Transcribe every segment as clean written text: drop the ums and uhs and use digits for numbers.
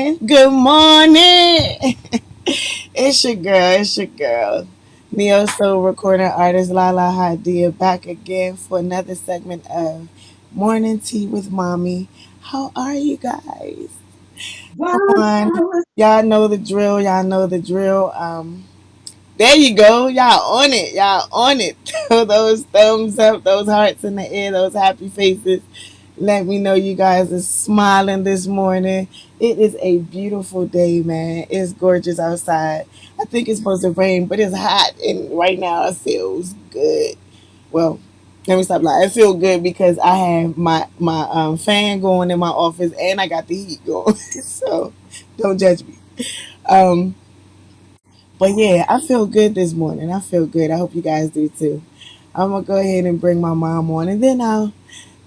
morning. Good morning. It's your girl. It's your girl. Neo Soul recording artist Lahla-Hadiya back again for another segment of Morning Tea with Mommy. How are you guys? Come Wow. on. Y'all know the drill. Y'all know the drill. There you go. Y'all on it. Y'all on it. Those thumbs up, those hearts in the air, those happy faces. Let me know you guys are smiling this morning. It is a beautiful day, man. It's gorgeous outside. I think it's supposed to rain, but it's hot, and right now it feels good. Well, let me stop lying. It feels good because I have my fan going in my office, and I got the heat going. So don't judge me. Um, but yeah, I feel good this morning. I feel good. I hope you guys do too. I'm gonna go ahead and bring my mom on, and then I'll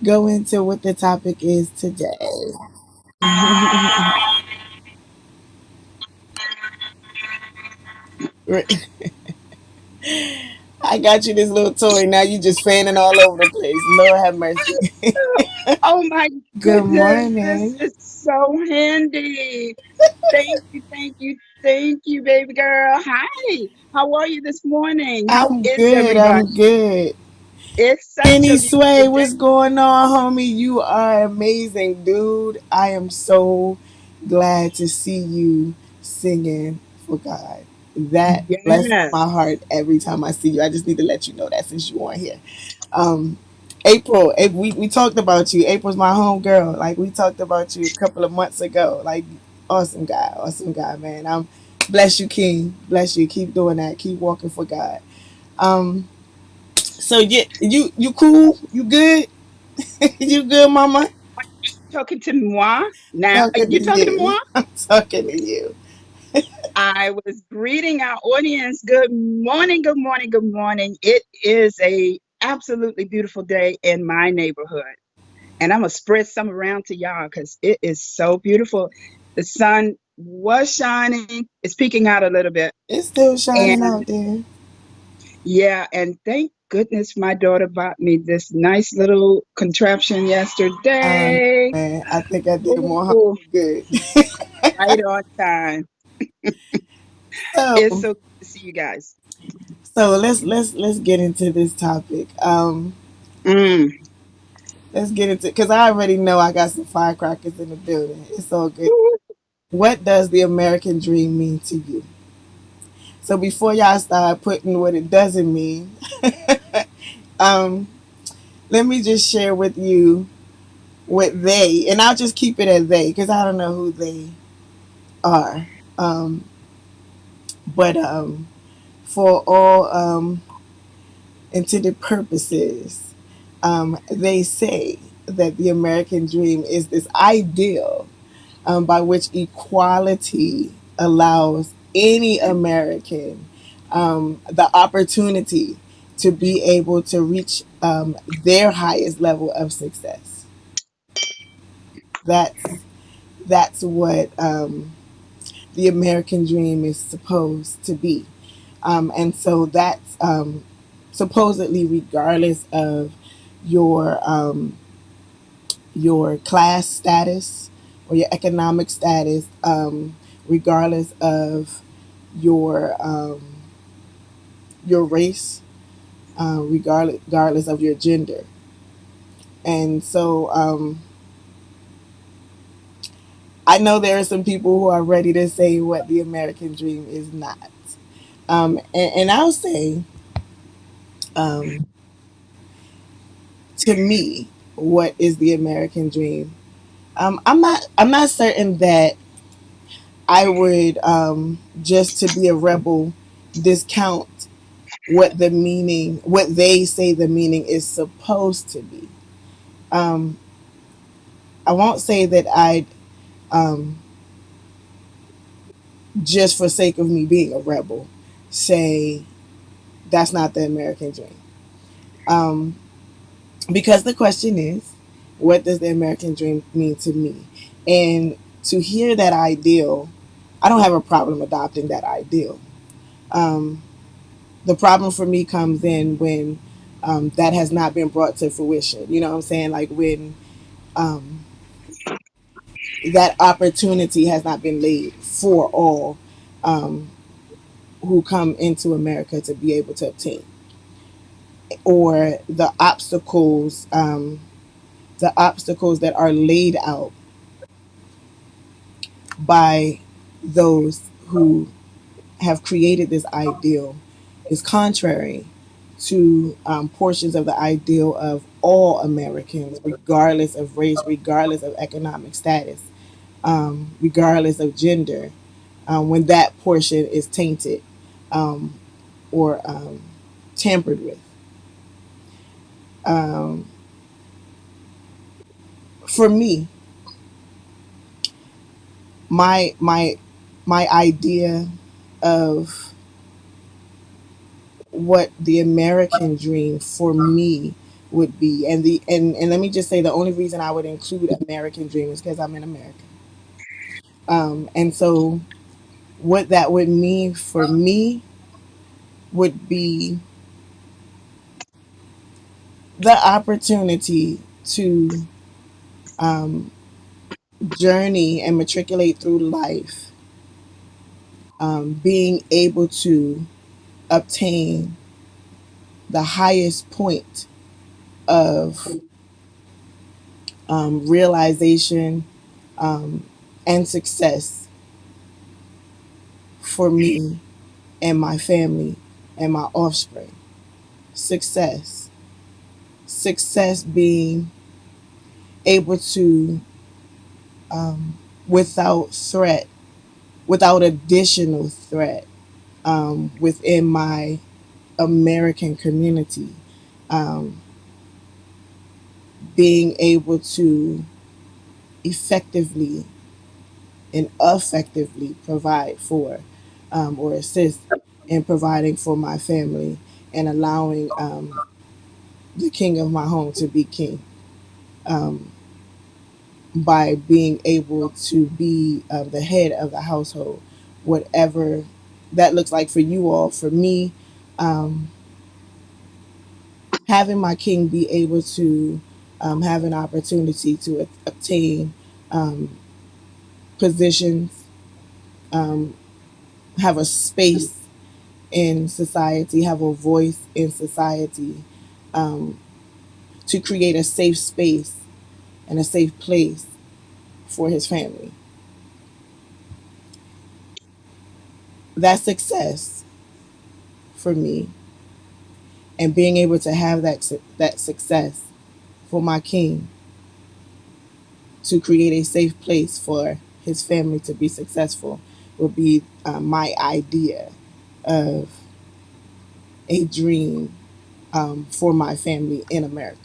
go into what the topic is today. I got you this little toy. Now you just fanning all over the place. Lord have mercy. Oh my Good goodness, this morning. is so handy. Thank you, baby girl. Hi, how are you this morning? How I'm is good. everybody? I'm good. It's such Any a Sway, beautiful day. what's going on, homie? You are amazing, dude. I am so glad to see you singing for God. That blesses my Yes. heart every time I see you. I just need to let you know that since you aren't here. Um, April, we talked about you. April's my home girl. Like we talked about you a couple of months ago. Like awesome guy, man. Bless you, King. Bless you. Keep doing that. Keep walking for God. Um, so yeah, you cool? You good? You good, Mama? Talking to moi now. Talking to You talking to you. moi? I'm talking to you. I was greeting our audience. Good morning, good morning, good morning. It is a absolutely beautiful day in my neighborhood. And I'm gonna spread some around to y'all because it is so beautiful. The sun was shining, it's peeking out a little bit. It's still shining And out there. yeah, and thank goodness my daughter bought me this nice little contraption yesterday. Man, I think I did more harm Ooh, than good. right on time. It's So, so good to see you guys. let's get into this topic. Mm. Let's get into because I already know I got some firecrackers in the building. It's all good. Ooh, What does the American dream mean to you? So before y'all start putting what it doesn't mean, um, let me just share with you what they, and I'll just keep it as they because I don't know who they are. Um, but for all intended purposes, they say that the American dream is this ideal by which equality allows any American the opportunity to be able to reach their highest level of success. That's that's what the American dream is supposed to be, and so that's supposedly regardless of your your class status or your economic status, regardless of your your race, regardless of your gender. And so I know there are some people who are ready to say what the American dream is not. And I'll say, um, to me, what is the American dream? I'm not certain that I would just to be a rebel discount what they say the meaning is supposed to be. Um, I won't say that I'd um, just for sake of me being a rebel say that's not the American dream. Um, because the question is, what does the American dream mean to me? And to hear that ideal, I don't have a problem adopting that ideal. Um, the problem for me comes in when that has not been brought to fruition. You know what I'm saying? Like when um, that opportunity has not been laid for all um, who come into America to be able to obtain, or the obstacles that are laid out by those who have created this ideal is contrary to portions of the ideal of all Americans, regardless of race, regardless of economic status, regardless of gender, when that portion is tainted um, or tampered with. Um, for me, my my my idea of what the American dream for me would be, and let me just say the only reason I would include American dream is because I'm in America, and so what that would mean for me would be the opportunity to um, journey and matriculate through life, being able to obtain the highest point of realization um, and success for me and my family and my offspring. Success. Success being able to, without threat, without additional threat, within my American community, um, being able to effectively and effectively provide for or assist in providing for my family and allowing the king of my home to be king, um, by being able to be the head of the household, whatever that looks like for you all. For me, um, having my king be able to have an opportunity to obtain um, positions, um, have a space in society, have a voice in society, um, to create a safe space and a safe place for his family. That's success for me, and being able to have that success for my king to create a safe place for his family to be successful would be my idea of a dream for my family in America.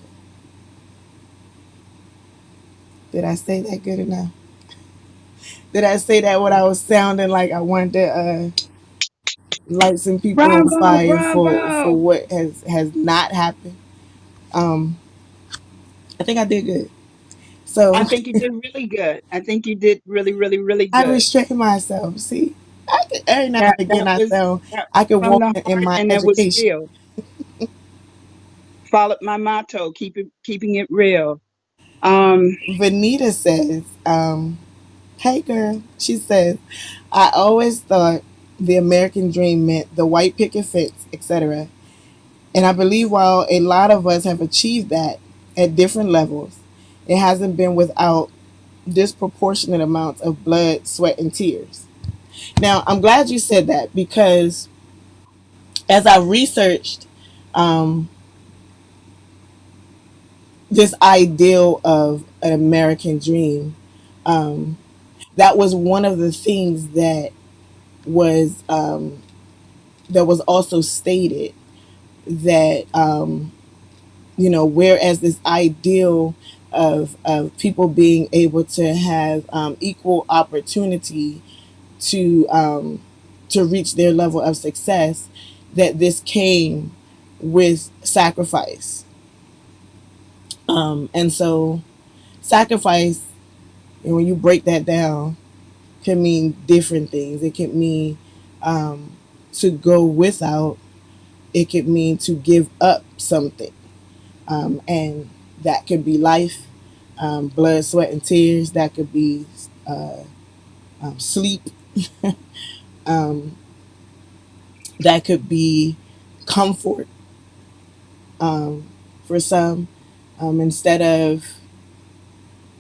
Did I say that good enough? Did I say that what I was sounding like I wanted to light some people on Bravo, fire for bravo. what has not happened? Um, I think I did good. So I think you did really good. I think you did really, really, really I good. restrain myself. See, every now and again I sound That I was could from walk the in heart my and that was education. real. Followed my motto, keeping it real. Um, Vanita says, "Hey girl," she says, "I always thought the American dream meant the white picket fence, etc. And I believe while a lot of us have achieved that at different levels, it hasn't been without disproportionate amounts of blood, sweat, and tears." Now, I'm glad you said that because as I researched um, this ideal of an American dream, um, that was one of the things was that was also stated that whereas this ideal of people being able to have equal opportunity to reach their level of success, that this came with sacrifice. And so sacrifice, and when you break that down, can mean different things. It can mean um, to go without. It could mean to give up something, and that could be life, blood, sweat, and tears. That could be uh, sleep. um, that could be comfort um, for some. Instead of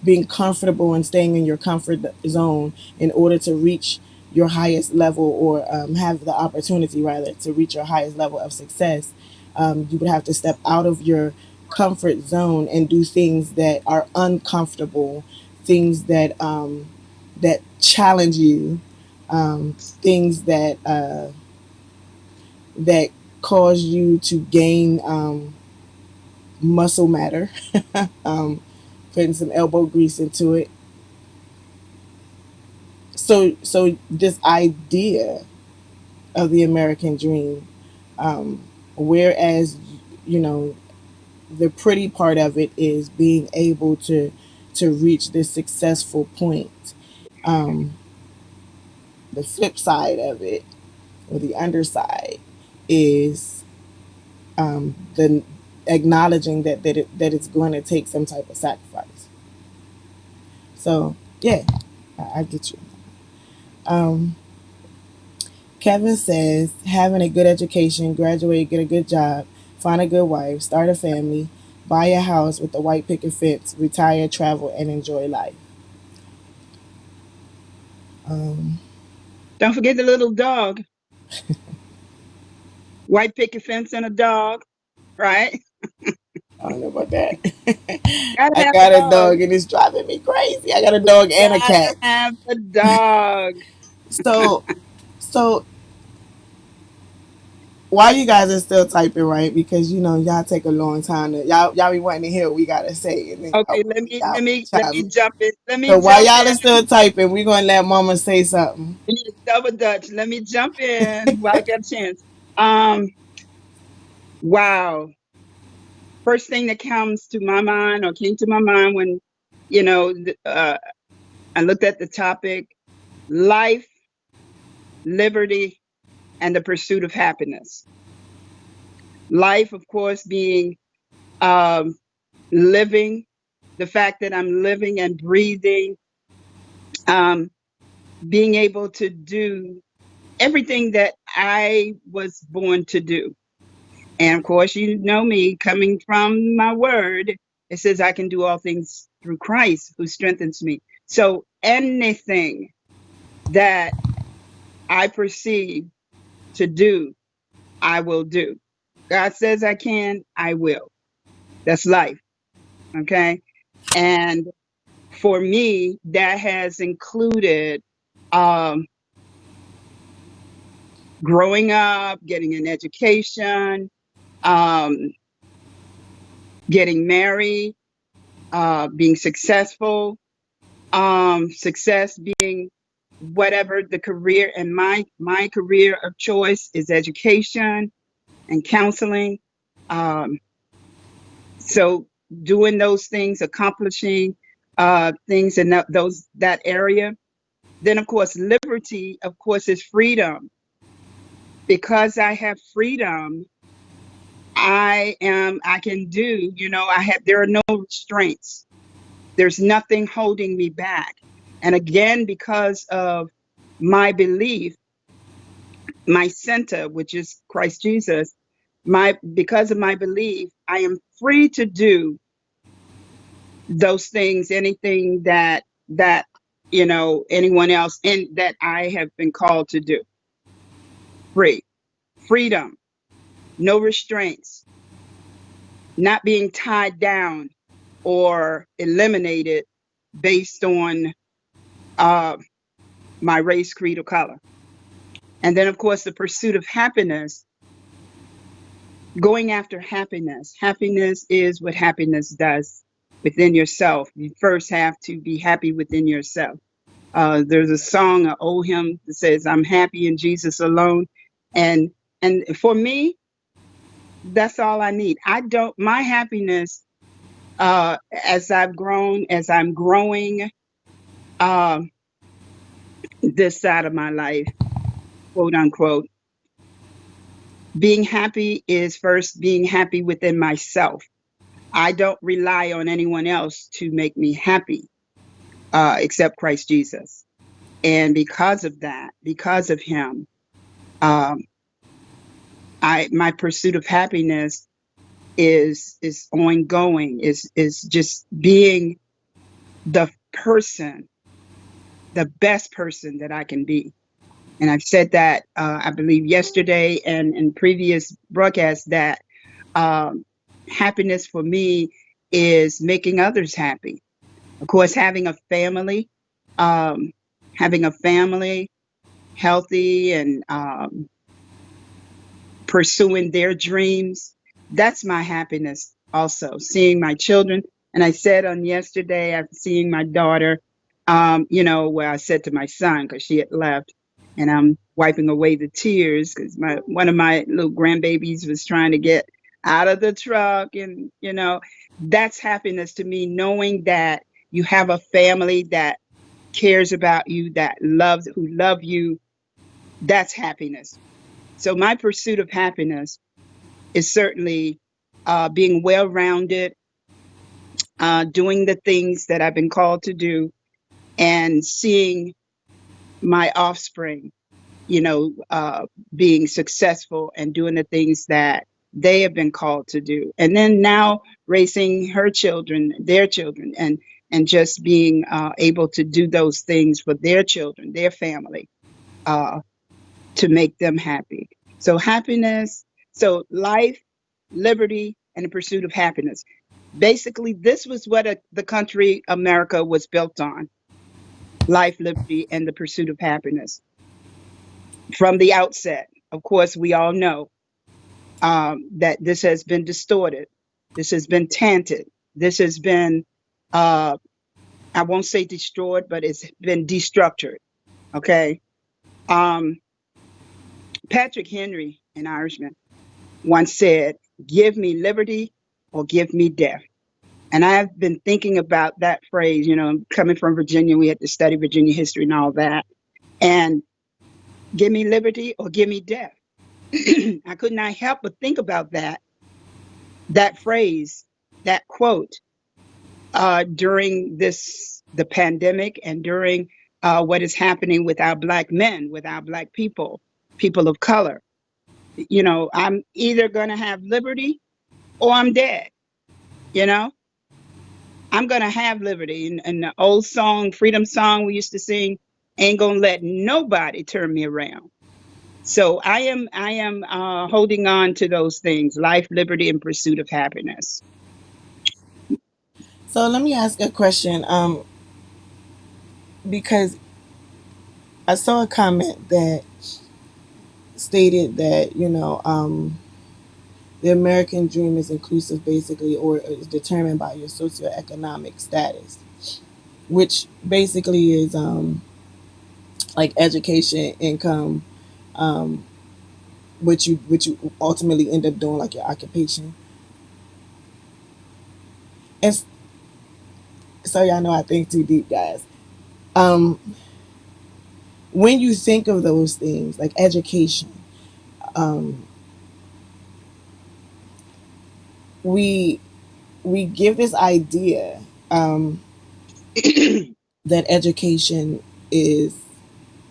being comfortable and staying in your comfort zone in order to reach your highest level, or have the opportunity rather to reach your highest level of success, you would have to step out of your comfort zone and do things that are uncomfortable, things that challenge you, things that cause you to gain muscle matter, putting some elbow grease into it. So this idea of the American dream, um, whereas you know the pretty part of it is being able to reach this successful point. Um, the flip side of it, or the underside, is the acknowledging that it's going to take some type of sacrifice. So yeah, I get you. Um, Kevin says having a good education, graduate, get a good job, find a good wife, start a family, buy a house with a white picket fence, retire, travel, and enjoy life. Um, Don't forget the little dog, white picket fence and a dog, right? I don't know about that. Gotta I have the got a dog. dog and it's driving me crazy. I got a dog and a Gotta cat. have the dog. So so while you guys are still typing, right? Because y'all take a long time to y'all be wanting to hear what we gotta say, and then Okay, let y'all me jump in. Let me so while jump y'all in. are still typing, we gonna let Mama say something. We need a double dutch. Let me jump in while I get a chance. Um, wow. First thing that comes to my mind or came to my mind when, you know, I looked at the topic, life, liberty, and the pursuit of happiness. Life, of course, being um, living, the fact that I'm living and breathing, um, being able to do everything that I was born to do. And of course, you know me coming from my word, it says I can do all things through Christ who strengthens me. So anything that I perceive to do, I will do. God says I can, I will. That's life. Okay. And for me, that has included um, growing up, getting an education, um, getting married, being successful, success being whatever the career, and my career of choice is education and counseling. Um, so doing those things, accomplishing things in that area. Then of course liberty, of course, is freedom. Because I have freedom, I can do, I have there are no restraints. There's nothing holding me back. And again, because of my belief, my center, which is Christ Jesus, my because of my belief, I am free to do those things, anything that anyone else and that I have been called to do. Free, freedom, no restraints, not being tied down or eliminated based on uh, my race, creed, or color. And then, of course, the pursuit of happiness, going after happiness. Happiness is what happiness does within yourself. You first have to be happy within yourself. There's a song, an old hymn that says, "I'm happy in Jesus alone," and for me, that's all I need. I don't my happiness as I've grown, as I'm growing uh, this side of my life, quote unquote. Being happy is first being happy within myself. I don't rely on anyone else to make me happy. except Christ Jesus. And because of that, because of Him, um, I my pursuit of happiness is ongoing. Is just being the person, the best person that I can be. And I've said that I believe yesterday and in previous broadcasts that um, happiness for me is making others happy. Of course, um, having a family healthy and pursuing their dreams. That's my happiness also. Seeing my children. And I said on yesterday, after seeing my daughter, where I said to my son, because she had left, and I'm wiping away the tears because one of my little grandbabies was trying to get out of the truck. And, that's happiness to me, knowing that you have a family that cares about you, who love you. That's happiness. So my pursuit of happiness is certainly being well rounded, doing the things that I've been called to do, and seeing my offspring, being successful and doing the things that they have been called to do. And then now raising her children, their children, and just being able to do those things for their children, their family, uh, to make them happy. So happiness, so life, liberty, and the pursuit of happiness. Basically, this was what the country America was built on: life, liberty, and the pursuit of happiness. From the outset, of course, we all know that this has been distorted, this has been tainted, this has been, uh, I won't say destroyed, but it's been destructured. Okay. Um, Patrick Henry, an Irishman, once said, "Give me liberty or give me death." And I've been thinking about that phrase, coming from Virginia, we had to study Virginia history and all that. And give me liberty or give me death. I could not help but think about that phrase, that quote, during the pandemic and during what is happening with our Black men, with our Black people, people of color. I'm either going to have liberty or I'm dead. You know, I'm going to have liberty. And the old song, freedom song we used to sing, ain't going to let nobody turn me around. So I am holding on to those things: life, liberty, and pursuit of happiness. So let me ask a question. Because I saw a comment that stated that the American dream is inclusive, basically, or is determined by your socioeconomic status, which basically is like education, income, um, which you ultimately end up doing, like your occupation. And so y'all know I think too deep, guys. Um, when you think of those things, like education, um, we we give this idea that education is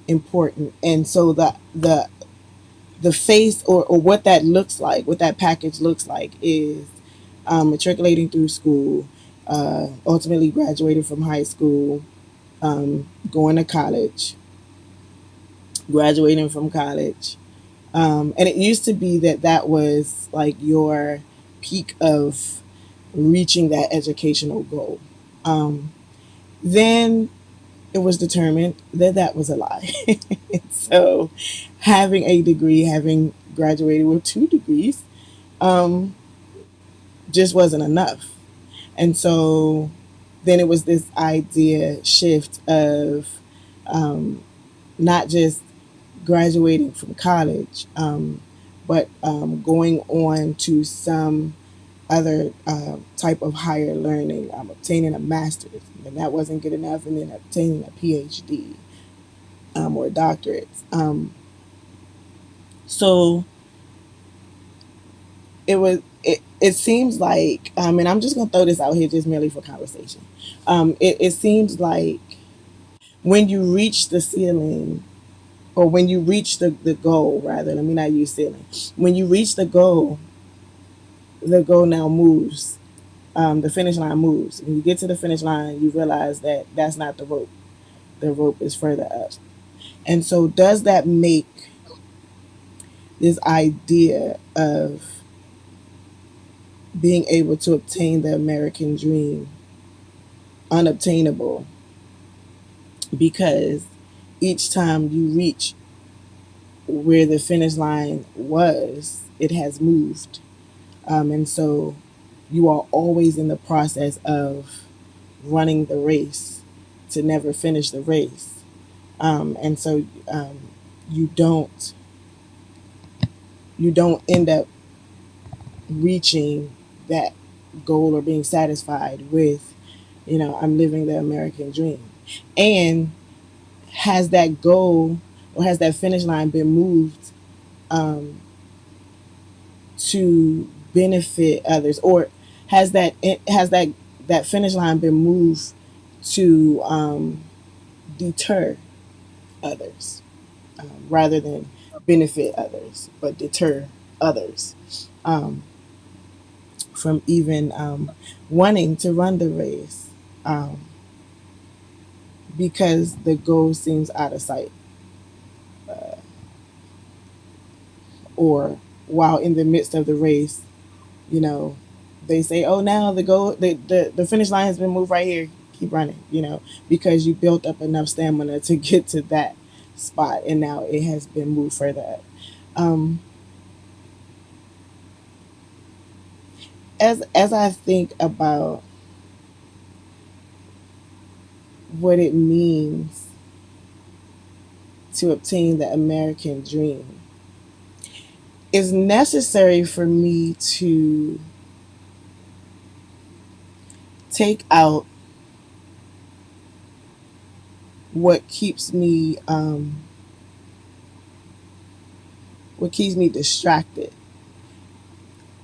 important, and so the face, or what that looks like, what that package looks like, is matriculating through school, ultimately graduating from high school, going to college, graduating from college. And it used to be that that was like your peak of reaching that educational goal. Then it was determined that that was a lie. So having a degree, having graduated with 2 degrees, um, just wasn't enough. And so then it was this idea shift of not just graduating from college, but going on to some other type of higher learning, obtaining a master's, and that wasn't good enough, and then obtaining a PhD, or doctorates. So it seems like, and I'm just gonna throw this out here just merely for conversation. It seems like when you reach the ceiling, or when you reach the goal, rather, let me not use ceiling. When you reach the goal now moves. The finish line moves. When you get to the finish line, you realize that that's not the rope. The rope is further up. And so, does that make this idea of being able to obtain the American dream unobtainable? Because each time you reach where the finish line was, it has moved. And so you are always in the process of running the race to never finish the race. And so you don't you don't end up reaching that goal or being satisfied with, I'm living the American dream. And has that goal, or has that finish line been moved um, to benefit others, or has that finish line been moved to deter others, rather than benefit others, but deter others um, from even wanting to run the race, um, because the goal seems out of sight, or while in the midst of the race, you know, they say, "Oh, now the finish line has been moved right here. Keep running," because you built up enough stamina to get to that spot, and now it has been moved further up. Um, as I think about what it means to obtain the American dream, it's necessary for me to take out what keeps me distracted.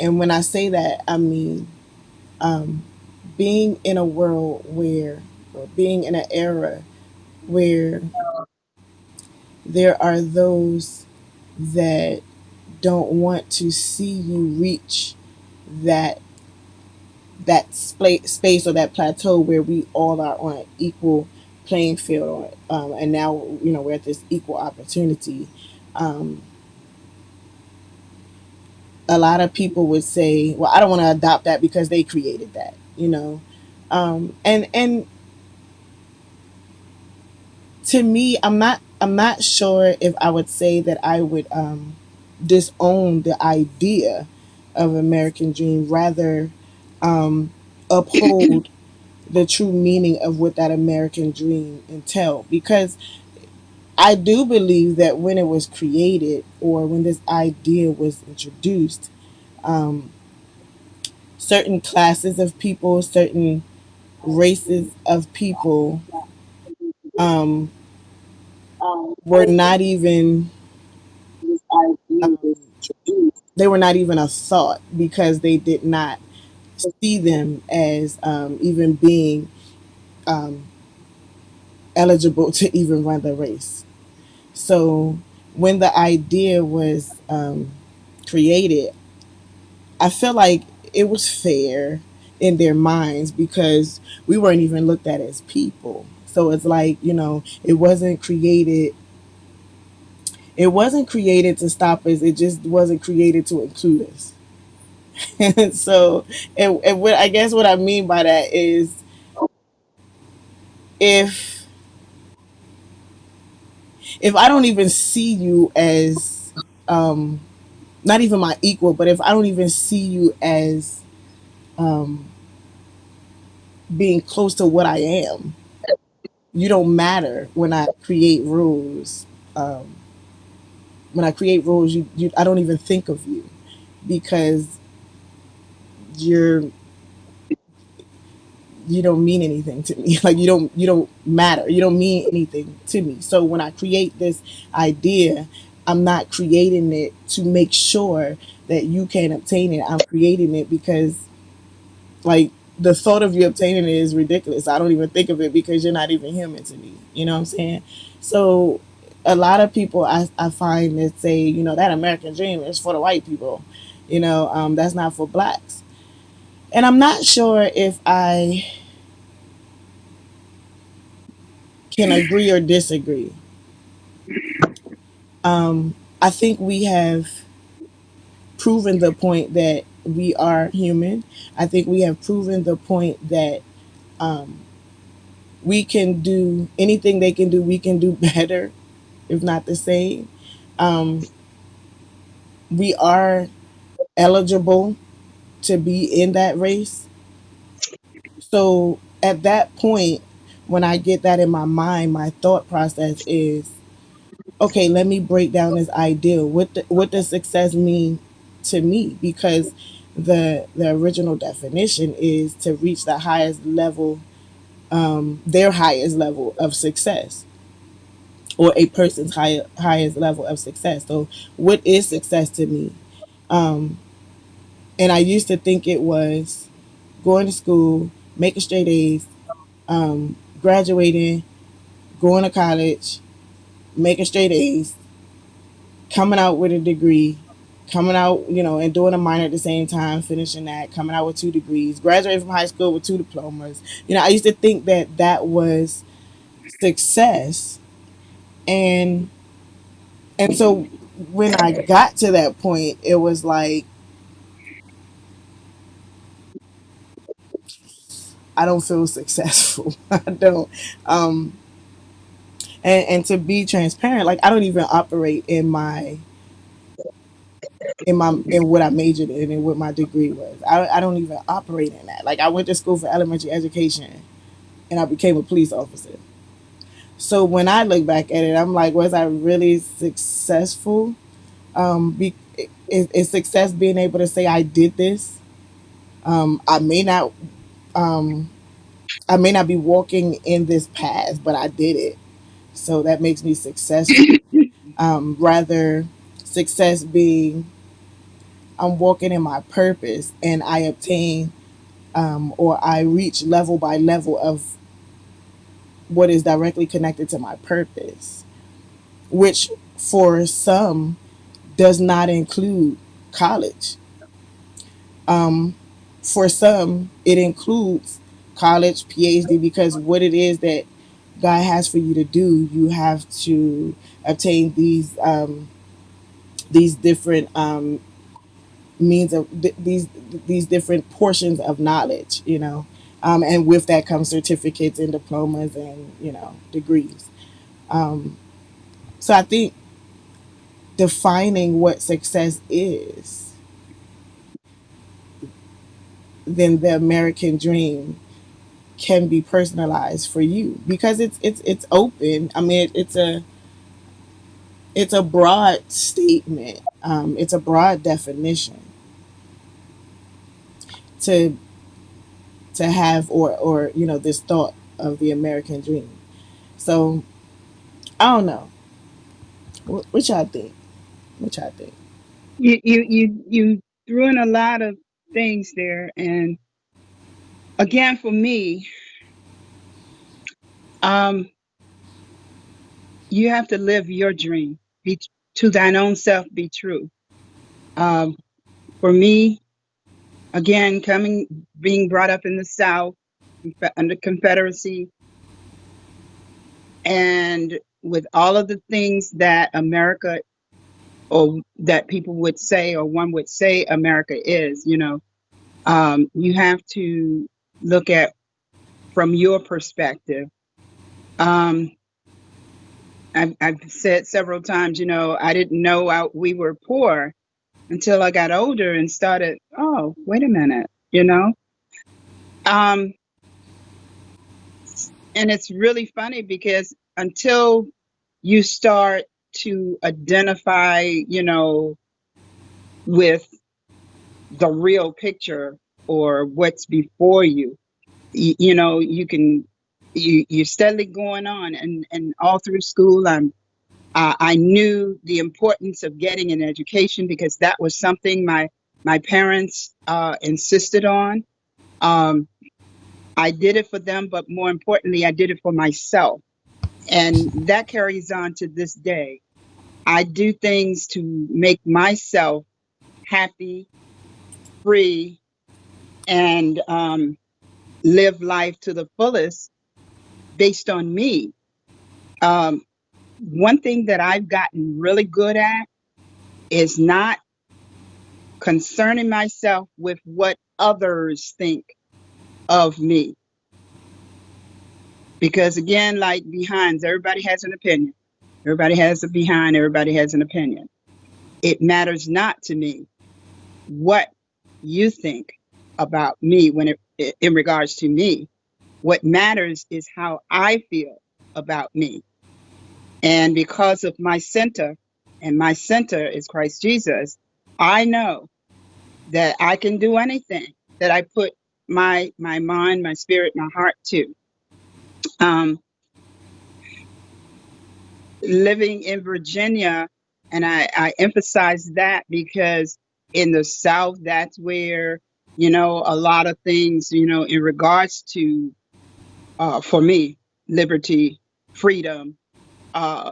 And when I say that, I mean um, being in a world where, or being in an era where there are those that don't want to see you reach that space, or that plateau where we all are on an equal playing field, and now we're at this equal opportunity. Um, a lot of people would say, "Well, I don't want to adopt that because they created that," and to me, I'm not sure if I would say that I would disown the idea of American dream, rather um, uphold the true meaning of what that American dream entailed. Because I do believe that when it was created, or when this idea was introduced, um, certain classes of people, certain races of people, um, were not even um, they were not even a thought, because they did not see them as even being um, eligible to even run the race. So when the idea was created, I feel like it was fair in their minds, because we weren't even looked at as people. So it's like, it wasn't created to stop us. It just wasn't created to include us. And so, and what I guess what I mean by that is, if if I don't even see you as um, not even my equal, but if I don't even see you as um, being close to what I am, you don't matter when I create rules. Um, when I create rules, I don't even think of you, because you're you don't mean anything to me. Like, you don't matter. You don't mean anything to me. So when I create this idea, I'm not creating it to make sure that you can obtain it. I'm creating it because, like, the thought of you obtaining it is ridiculous. I don't even think of it because you're not even human to me. You know what I'm saying? So a lot of people I find that say, that American dream is for the white people. That's not for blacks. And I'm not sure if I can agree or disagree. I think we have proven the point that we are human. I think we have proven the point that we can do anything they can do, we can do better, if not the same. Um, we are eligible to be in that race. So at that point, when I get that in my mind, my thought process is, okay, let me break down this ideal. What does success mean to me? Because the original definition is to reach the highest level, their highest level of success, or a person's highest level of success. So, what is success to me? Um, and I used to think it was going to school, making straight A's, graduating, going to college, making straight A's, coming out with a degree, coming out, and doing a minor at the same time, finishing that, coming out with 2 degrees, graduating from high school with 2 diplomas. I used to think that that was success, and so when I got to that point, it was like I don't feel successful. I don't. Um, and to be transparent, like I don't even operate in what I majored in and what my degree was. I don't even operate in that. Like I went to school for elementary education and I became a police officer. So when I look back at it, I'm like, was I really successful? Is success being able to say I did this? I may not. Um, I may not be walking in this path, but I did it. So that makes me successful. Rather, success being I'm walking in my purpose and I obtain, or I reach level by level of what is directly connected to my purpose, which for some does not include college. For some, it includes college, PhD, because what it is that God has for you to do, you have to obtain these different means of these different portions of knowledge, and with that comes certificates and diplomas and degrees. So I think defining what success is, then the American dream can be personalized for you because it's open. I mean, it's a broad statement. It's a broad definition to have or this thought of the American dream. So I don't know. What y'all think? What y'all think? You threw in a lot of things there, and again, for me, um, you have to live your dream. Be to thine own self. Be true. Um, for me, again, being brought up in the South under Confederacy, and with all of the things that America, or that people would say, or one would say America is, you have to look at from your perspective. Um, I've said several times, I didn't know we were poor until I got older and started, oh, wait a minute, you know? Um, and it's really funny because until you start to identify, with the real picture or what's before you, you can, you're steadily going on. And all through school, I knew the importance of getting an education because that was something my parents insisted on. I did it for them, but more importantly, I did it for myself. And that carries on to this day. I do things to make myself happy, free, and live life to the fullest based on me. Um, One thing that I've gotten really good at is not concerning myself with what others think of me. Because again, like behinds, everybody has an opinion. Everybody has a behind, everybody has an opinion. It matters not to me what you think about me in regards to me. What matters is how I feel about me. And because of my center, and my center is Christ Jesus, I know that I can do anything that I put my mind, my spirit, my heart to. Um, Living in Virginia, and I emphasize that because in the South, that's where, a lot of things, in regards to, for me, liberty, freedom, uh,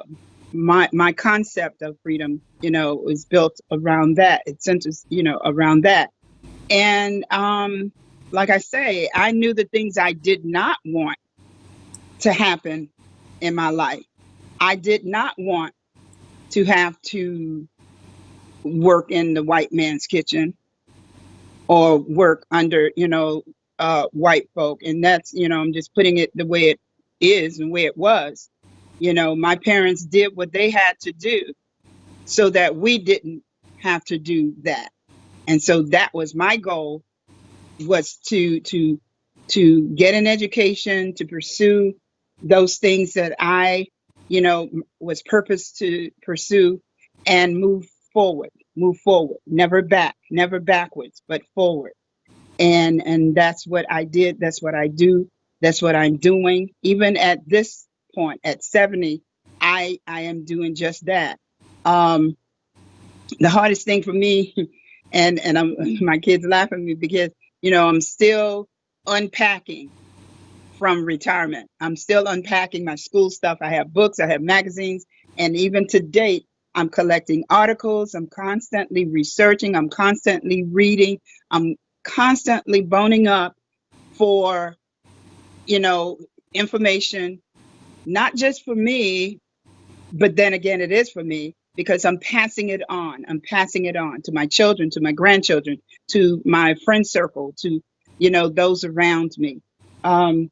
my concept of freedom, is built around that. It centers, around that. And like I say, I knew the things I did not want to happen in my life. I did not want to have to work in the white man's kitchen or work under, white folk. And that's, I'm just putting it the way it is and the way it was. My parents did what they had to do so that we didn't have to do that. And so that was my goal, was to get an education, to pursue those things that I, was purposed to pursue, and move forward, never back, never backwards, but forward. And that's what I did. That's what I do. That's what I'm doing. Even at this point, at 70, I am doing just that. Um, the hardest thing for me, and my kids laugh at me because I'm still unpacking from retirement. I'm still unpacking my school stuff. I have books, I have magazines, and even to date, I'm collecting articles. I'm constantly researching. I'm constantly reading. I'm constantly boning up for you know information, not just for me, but then again, it is for me because I'm passing it on. I'm passing it on to my children, to my grandchildren, to my friend circle, to those around me. Um,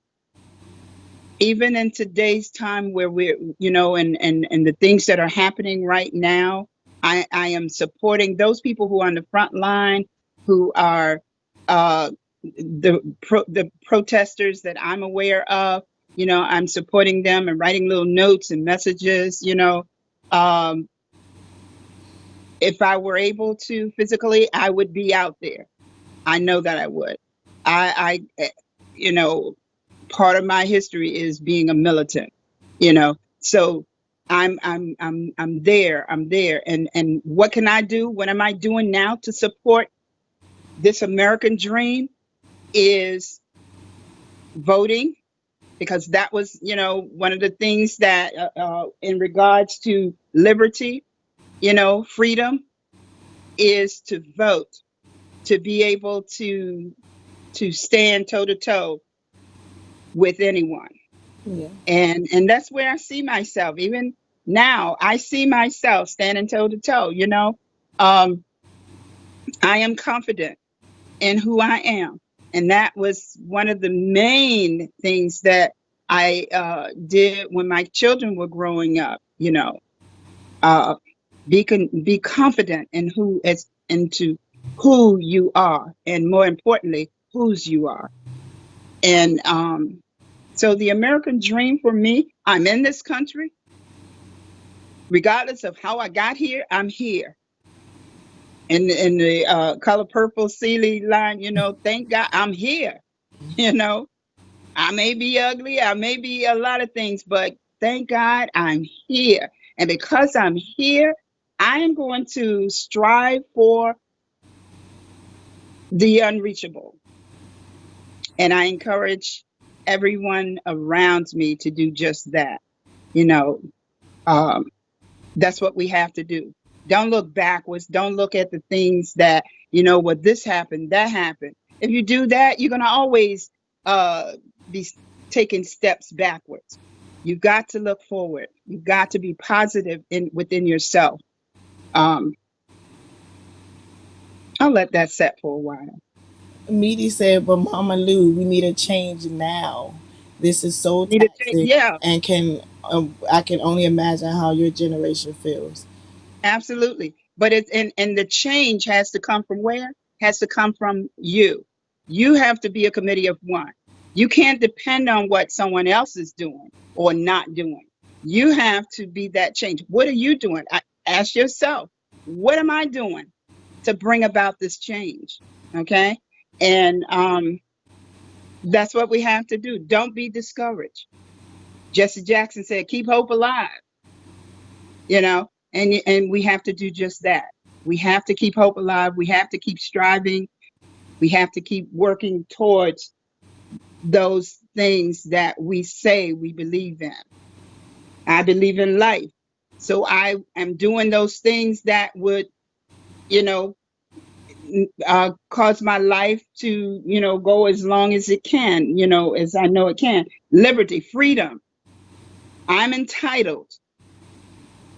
Even in today's time where we're, and the things that are happening right now, I am supporting those people who are on the front line, who are uh, the protesters that I'm aware of. I'm supporting them and writing little notes and messages. Um, if I were able to physically, I would be out there. I know that I would. You know, part of my history is being a militant. So I'm there. I'm there. And what can I do? What am I doing now to support this American dream? Is voting, because that was, one of the things that, in regards to liberty, freedom, is to vote, to be able to stand toe to toe with anyone. Yeah. And that's where I see myself. Even now, I see myself standing toe to toe. Um, I am confident in who I am, and that was one of the main things that I did when my children were growing up. Uh, be confident in who is into who you are, and more importantly, whose you are. And so the American dream for me, I'm in this country. Regardless of how I got here, I'm here. In the color purple Sealy line, thank God I'm here. You know, I may be ugly, I may be a lot of things, but thank God I'm here. And because I'm here, I am going to strive for the unreachable. And I encourage everyone around me to do just that. You know, um, that's what we have to do. Don't look backwards. Don't look at the things that, well, this happened, that happened. If you do that, you're going to always uh, be taking steps backwards. You've got to look forward. You've got to be positive within yourself. Um, I'll let that set for a while. Meaty said, "But Mama Lou, we need a change now. This is so Need to change. taxing, Yeah, and I can only imagine how your generation feels." absolutely. But and the change has to come from where? Has to come from you. You have to be a committee of one. You can't depend on what someone else is doing or not doing. You have to be that change. What are you doing? Ask yourself, what am I doing to bring about this change? Okay. And that's what we have to do. Don't be discouraged. Jesse Jackson said, keep hope alive, and we have to do just that. We have to keep hope alive. We have to keep striving. We have to keep working towards those things that we say we believe in. I believe in life. So I am doing those things that would, you know, cause my life to, go as long as it can, as I know it can. Liberty, freedom. I'm entitled,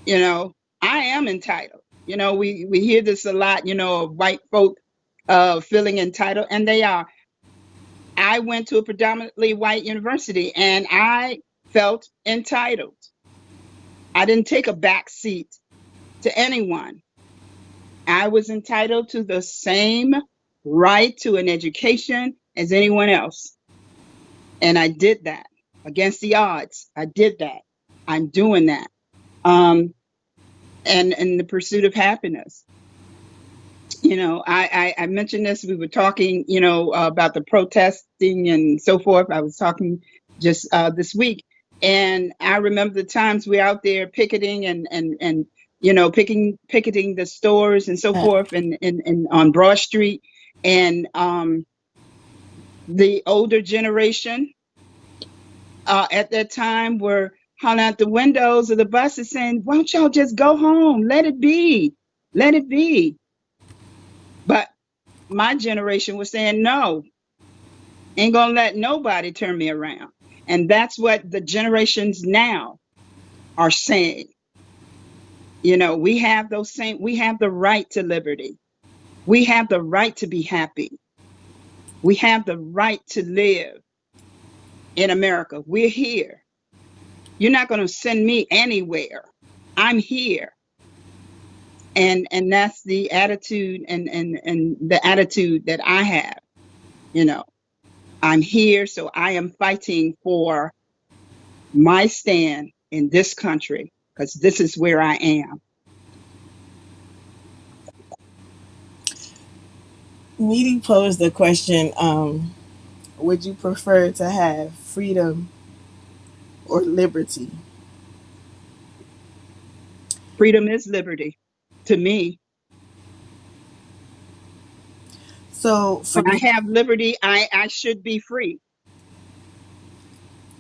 you know, I am entitled. We hear this a lot, of white folk feeling entitled, and they are. I went to a predominantly white university and I felt entitled. I didn't take a back seat to anyone. I was entitled to the same right to an education as anyone else. And I did that against the odds. I did that. I'm doing that. Um, and in the pursuit of happiness. I mentioned this. We were talking, about the protesting and so forth. I was talking just this week, and I remember the times we out there picketing and picketing the stores and so Yeah. forth, and on Broad Street, and the older generation at that time were hollering out the windows of the buses saying, "Why don't y'all just go home? Let it be, let it be." But my generation was saying, no, ain't gonna let nobody turn me around. And that's what the generations now are saying. We have the right to liberty. We have the right to be happy. We have the right to live in America. We're here. You're not going to send me anywhere. I'm here. And that's the attitude and the attitude that I have. You know, I'm here, so I am fighting for my stand in this country because this is where I am. Meaty posed the question: would you prefer to have freedom or liberty? Freedom is liberty to me. So When I have liberty, I should be free.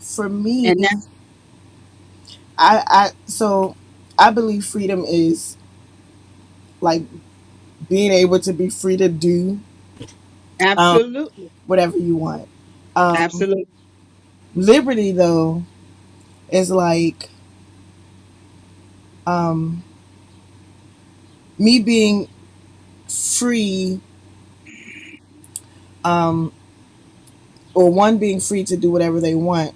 for me, And that's so I believe freedom is like being able to be free to do um, absolutely, whatever you want. Um, absolutely. Liberty, though, is like um, me being free, um, or one being free to do whatever they want,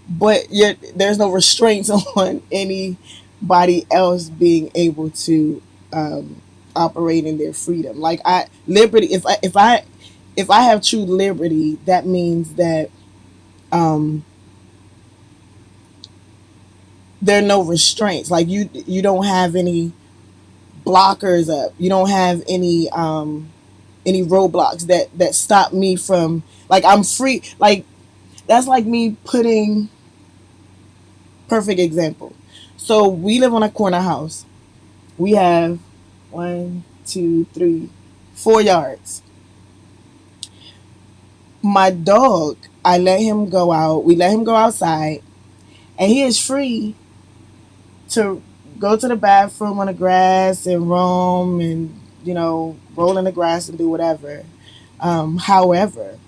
but yet there's no restraints on anybody else being able to operate in their freedom. Like liberty, if I have true liberty, that means that um, there are no restraints. Like you don't have any blockers up. You don't have any roadblocks that stop me from, like, I'm free. Like that's like me putting, perfect example. So we live on a corner house. We have one, two, three, 4 yards. My dog, I let him go out. We let him go outside, and he is free to go to the bathroom on the grass and roam and roll in the grass and do whatever. However,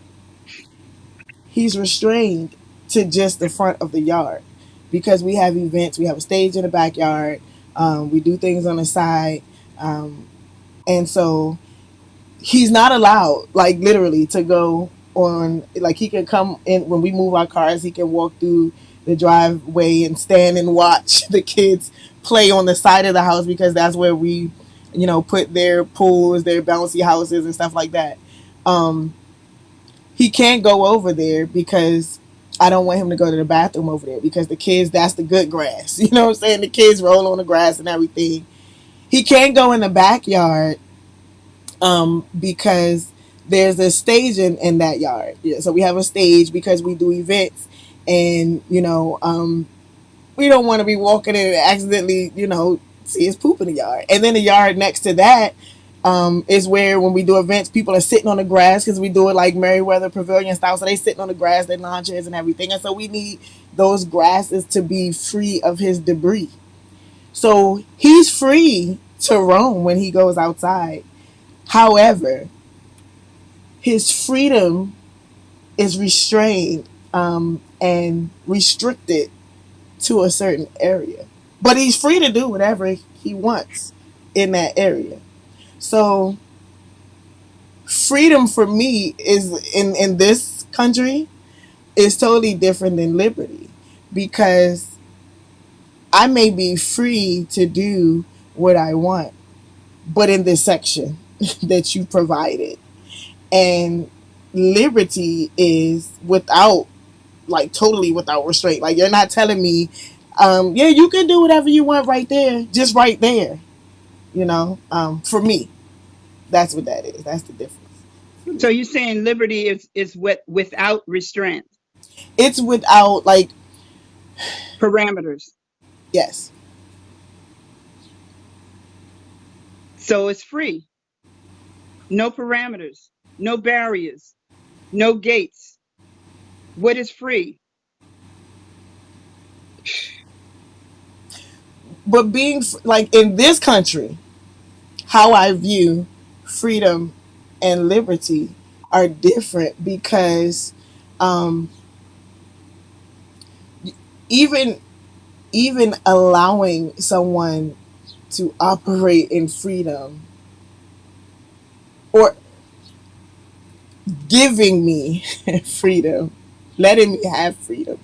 he's restrained to just the front of the yard because we have events. We have a stage in the backyard. We do things on the side, um, and so he's not allowed, like literally, to go on. Like he can come in when we move our cars. He can walk through the driveway and stand and watch the kids play on the side of the house because that's where we, put their pools, their bouncy houses, and stuff like that. Um, he can't go over there because I don't want him to go to the bathroom over there because the kids, that's the good grass. You know what I'm saying? The kids roll on the grass and everything. He can't go in the backyard because there's a stage in that yard. Yeah, so we have a stage because we do events, and we don't want to be walking in and accidentally, see his poop in the yard. And then the yard next to that is where when we do events, people are sitting on the grass because we do it like Meriwether Pavilion style. So they sitting on the grass, their lawn chairs and everything. And so we need those grasses to be free of his debris. So he's free to roam when he goes outside. However, his freedom is restrained and restricted to a certain area. But he's free to do whatever he wants in that area. So freedom for me is in this country is totally different than liberty because I may be free to do what I want, but in this section that you provided. And liberty is without, like, totally without restraint. Like, you're not telling me, yeah, you can do whatever you want right there, just right there. For me, that's what that is. That's the difference for So me. you're saying liberty is without restraint, It's without, like, parameters. yes, So it's free. No parameters, no barriers, no gates. What is free? but being like in this country, how I view freedom and liberty are different because um, even even allowing someone to operate in freedom or giving me freedom, letting me have freedom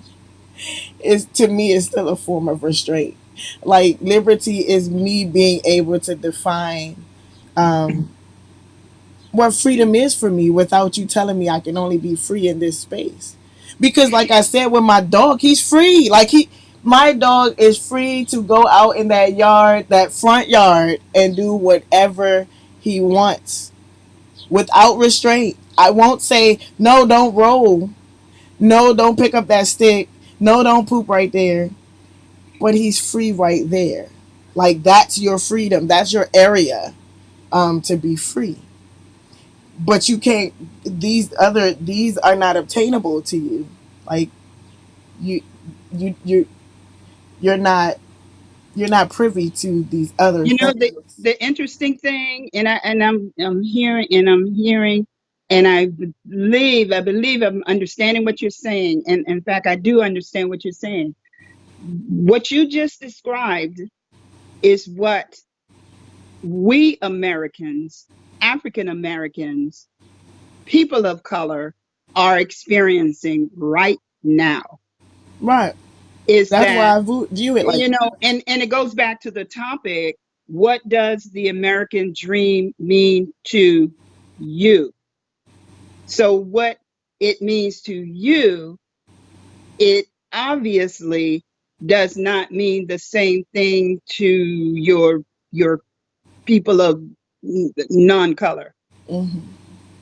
is to me is still a form of restraint. Like liberty is me being able to define um, what freedom is for me without you telling me I can only be free in this space. Because like I said with my dog, he's free. My dog is free to go out in that yard, that front yard, and do whatever he wants without restraint. I won't say, no, don't roll. No, don't pick up that stick. No, don't poop right there. But he's free right there. Like that's your freedom. That's your area to be free. But you can't. These are not obtainable to you. Like you you you you're not you're not privy to these other You know things. the interesting thing, and I'm hearing, and I believe I'm understanding what you're saying, and in fact I do understand what you're saying. What you just described is what we Americans, African Americans, people of color are experiencing right now. Right. Is That's that, why I view it like that. and it goes back to the topic, what does the American dream mean to you? So what it means to you, it obviously does not mean the same thing to your people of non-color. Mm-hmm.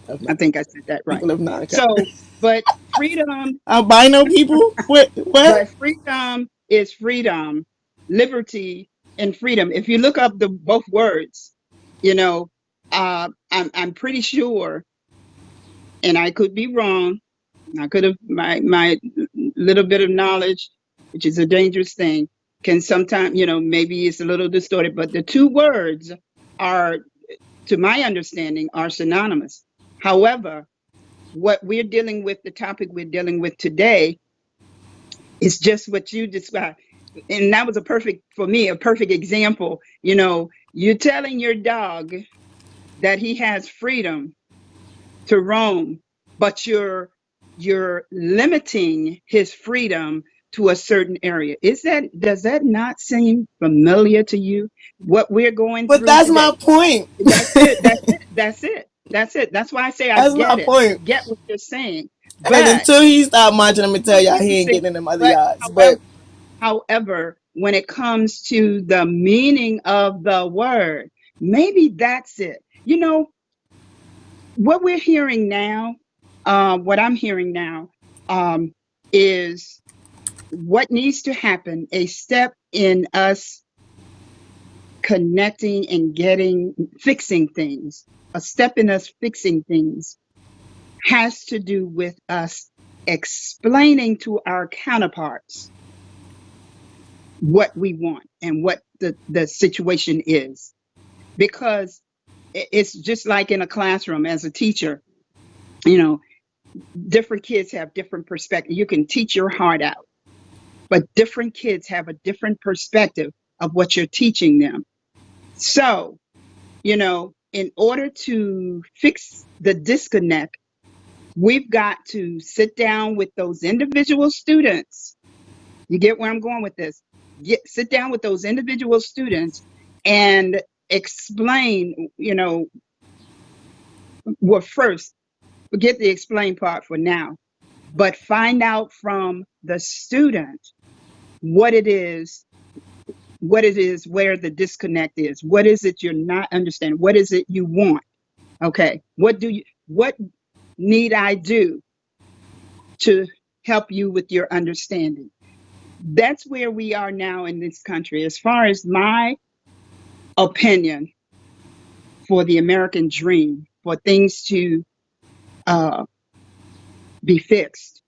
Okay. I think I said that right. People of non-color. So, but freedom, Albino people. What? What? but freedom is freedom, liberty and freedom. If you look up the both words, you know, I'm pretty sure, and I could be wrong, I could have my little bit of knowledge, which is a dangerous thing, can sometimes, maybe it's a little distorted, but the two words are, to my understanding, are synonymous. However, what we're dealing with, the topic we're dealing with today, is just what you described. And that was for me, a perfect example. You're telling your dog that he has freedom to roam, but you're limiting his freedom to a certain area. Does that not seem familiar to you? What we're going But through that's my today. point. That's it. That's it. That's it. That's it. That's why I say I That's my get it. I point. get what you're saying. And But until he stop marching, I'm gonna tell y'all he ain't listen, getting in them other but yards. however, But however, when it comes to the meaning of the word, maybe that's it. What we're hearing now, what I'm hearing now, um, is what needs to happen, a step in us connecting and fixing things, a step in us fixing things has to do with us explaining to our counterparts what we want and what the situation is. Because it's just like in a classroom as a teacher, you know, different kids have different perspective. You can teach your heart out, but different kids have a different perspective of what you're teaching them. So, in order to fix the disconnect, we've got to sit down with those individual students. You get where I'm going with this? Sit down with those individual students and explain, well, first, forget the explain part for now, but find out from the student what it is, where the disconnect is. What is it you're not understanding? What is it you want? Okay. What need I do to help you with your understanding? That's where we are now in this country. As far as my opinion for the American dream, for things to uh, be fixed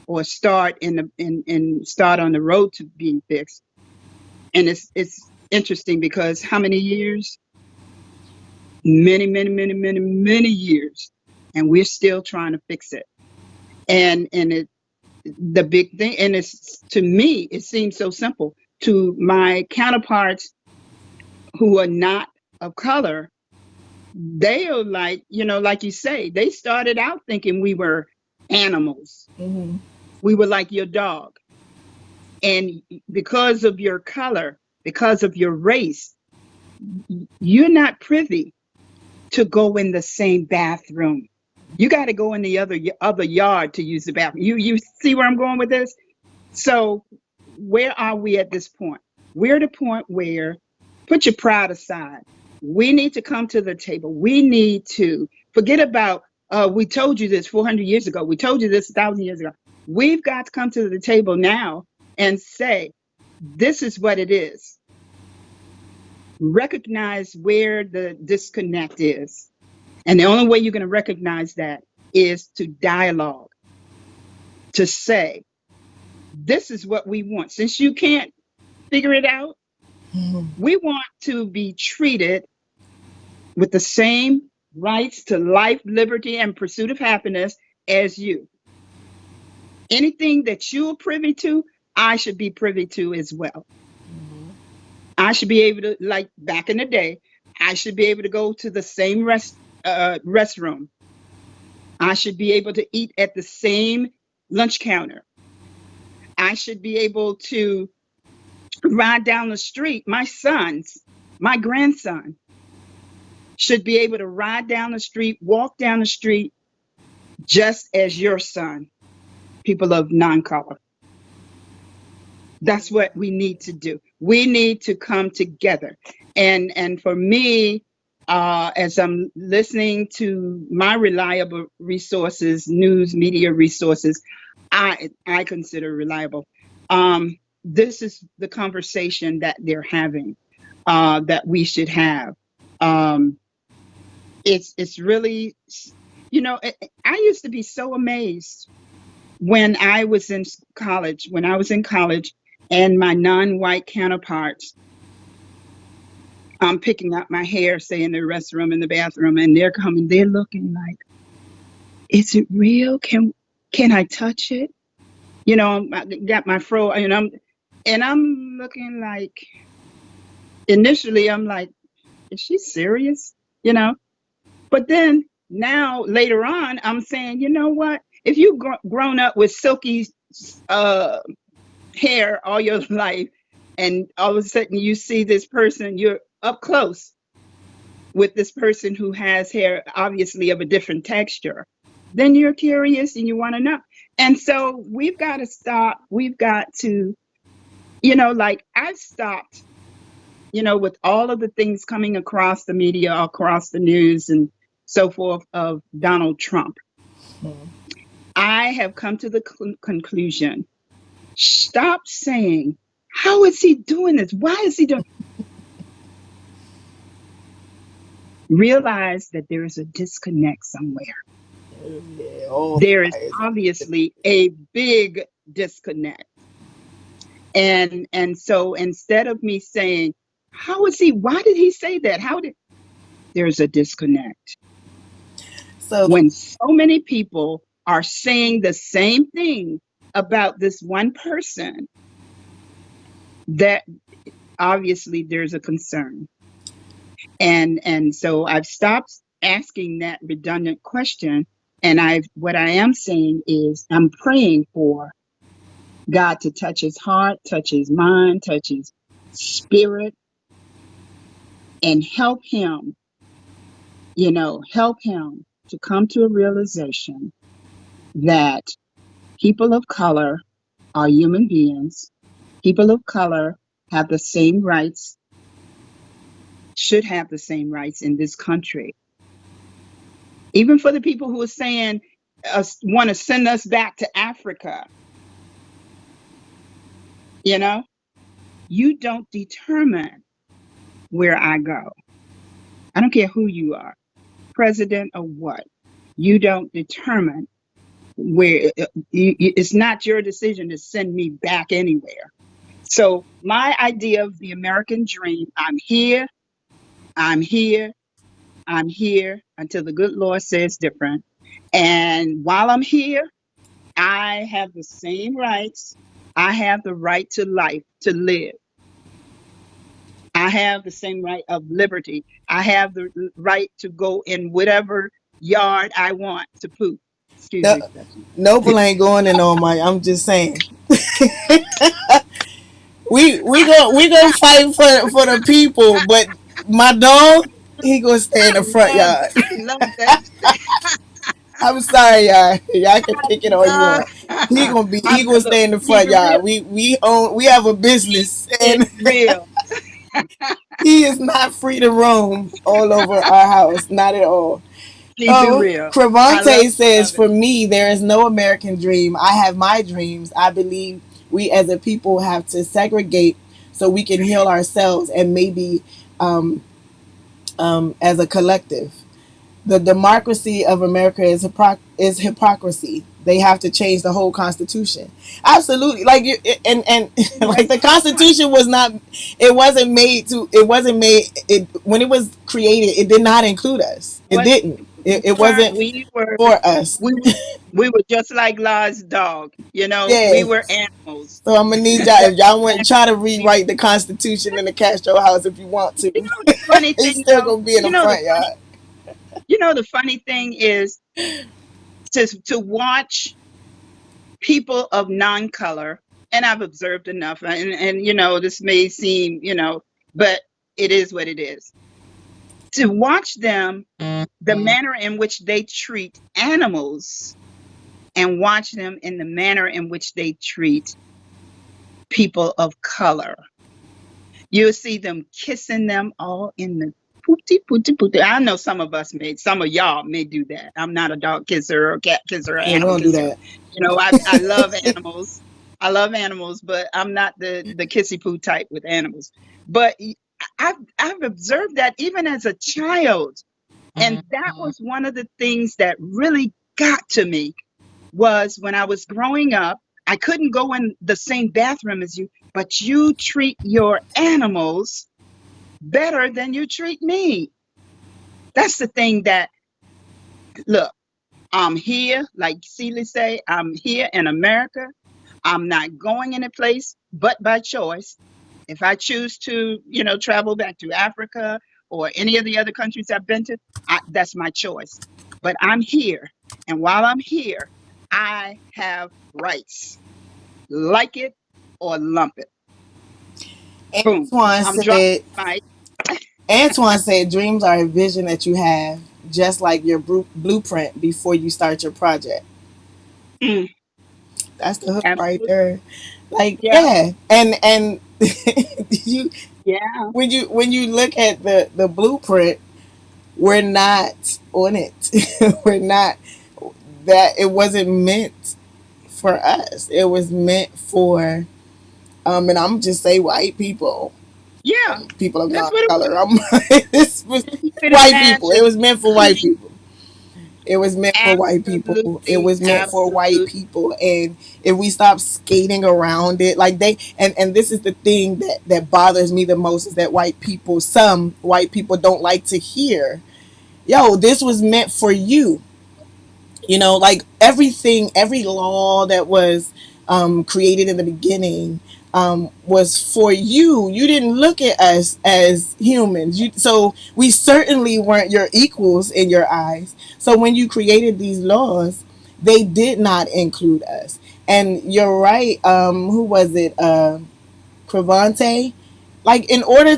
or start on the road to being fixed. And it's interesting because how many years? Many, many, many, many, many years, and we're still trying to fix it. And the big thing, and it's, to me, it seems so simple. To my counterparts who are not of color, they are like, like you say, they started out thinking we were animals. mm-hmm. We were like your dog. And because of your color, because of your race, you're not privy to go in the same bathroom. You got to go in the other yard to use the bathroom. You see where I'm going with this? So where are we at this point? We're at a point where, put your pride aside. We need to come to the table. We need to forget about, we told you this 400 years ago. We told you this 1,000 years ago. We've got to come to the table now and say, this is what it is. Recognize where the disconnect is. And the only way you're going to recognize that is to dialogue, to say, this is what we want. Since you can't figure it out, Mm-hmm. we want to be treated with the same rights to life, liberty, and pursuit of happiness as you. Anything that you're privy to, I should be privy to as well. I should be able to, like back in the day, I should be able to go to the same restroom. I should be able to eat at the same lunch counter. I should be able to ride down the street. My grandson should be able to ride down the street, walk down the street, just as your son, people of non-color. That's what we need to do. We need to come together. And for me, as I'm listening to my reliable resources, news media resources, I consider reliable. This is the conversation that they're having, that we should have. Um, it's really, I used to be so amazed. when I was in college, and my non-white counterparts, I'm picking up my hair, say in the restroom, in the bathroom, and they're coming, they're looking like, is it real? Can I touch it? I got my fro, and I'm looking like, initially I'm like, is she serious? You know, but then now later on, I'm saying, you know what? If you've grown up with silky uh, hair all your life, and all of a sudden you see this person, you're up close with this person who has hair obviously of a different texture, then you're curious and you want to know. And so we've got to stop. We've got to, like I've stopped, with all of the things coming across the media, across the news, and so forth of Donald Trump. I have come to the conclusion, stop saying, how is he doing this? Why is he doing? Realize that there is a disconnect somewhere. Yeah, all There is fires. obviously a big disconnect. And so instead of me saying, how is he? Why did he say that? There's a disconnect So when so many people are saying the same thing about this one person, that obviously there's a concern. And so I've stopped asking that redundant question, and what I am saying is I'm praying for God to touch his heart, touch his mind, touch his spirit, and help him to come to a realization that people of color are human beings. People of color have the same rights, should have the same rights in this country. Even for the people who are saying, want to send us back to Africa, you know, you don't determine where I go. I don't care who you are, president or what. You don't determine where, it's not your decision to send me back anywhere. So my idea of the American dream, I'm here, I'm here, I'm here until the good Lord says different. And while I'm here, I have the same rights. I have the right to life, to live. I have the same right of liberty. I have the right to go in whatever yard I want to poop. Excuse no, the expression. Noble ain't going in on my. I'm just saying. We go fight for the people, but my dog, he gonna stay in the front yard. I love that. I'm sorry, y'all. Y'all can pick it all you Uh, want. He gonna look, stay in the keep front it real. yard. We have a business, Keep and it real. he is not free to roam all over our house. Not at all. Keep it real. I Cravante love says, it. for me, there is no American dream. I have my dreams. I believe we as a people have to segregate so we can heal ourselves and maybe um, as a collective. The democracy of America is hypocrisy. They have to change the whole constitution. Absolutely, like you, and like That's the my point. constitution was not. It wasn't made. It when it was created, it did not include us. It What didn't. It were wasn't we were for us. we were we were just like La's dog. We Yeah. were animals. So I'm gonna need y'all That's if y'all want exactly try to what we rewrite the Constitution in the Castro House if you want to. the funny He's thing still though, gonna be in the front yard. the funny thing is to watch people of non-color, and I've observed enough, and this may seem, but it is what it is. To watch them, the manner in which they treat animals, and watch them in the manner in which they treat people of color. You'll see them kissing them all in the pooty pooty pooty. I know some of y'all may do that. I'm not a dog kisser or cat kisser or Yeah, we animal don't do kisser. that. I love animals. I love animals, but I'm not the kissy poo type with animals. But I've observed that even as a child, and that was one of the things that really got to me. was when I was growing up, I couldn't go in the same bathroom as you, but you treat your animals better than you treat me. That's the thing that, look, I'm here, like Celia say, I'm here in America. I'm not going any place but by choice. If I choose to, travel back to Africa or any of the other countries I've been to, that's my choice. But I'm here. And while I'm here, I have rights. Like it or lump it. Boom. Antoine I'm dropping said, my. Antoine said, dreams are a vision that you have, just like your blueprint before you start your project. Mm, That's the hook right absolutely. there. Like, Yeah. yeah, and you Yeah. when you look at the blueprint, we're not on it. We're not that. It wasn't meant for us. It was meant for and I'm just say white people, Yeah. people of That's non what it color. was. This was You could white people. It imagine. was meant for I white mean, people. It was meant for white people. It absolutely, was meant for white absolutely. people. And if we stop skating around it, like they and this is the thing that bothers me the most is that some white people don't like to hear, yo, this was meant for you. Like everything, every law that was created in the beginning was for you. You didn't look at us as humans. So we certainly weren't your equals in your eyes. So when you created these laws, they did not include us. And you're right. Who was it? Cravante. Like in order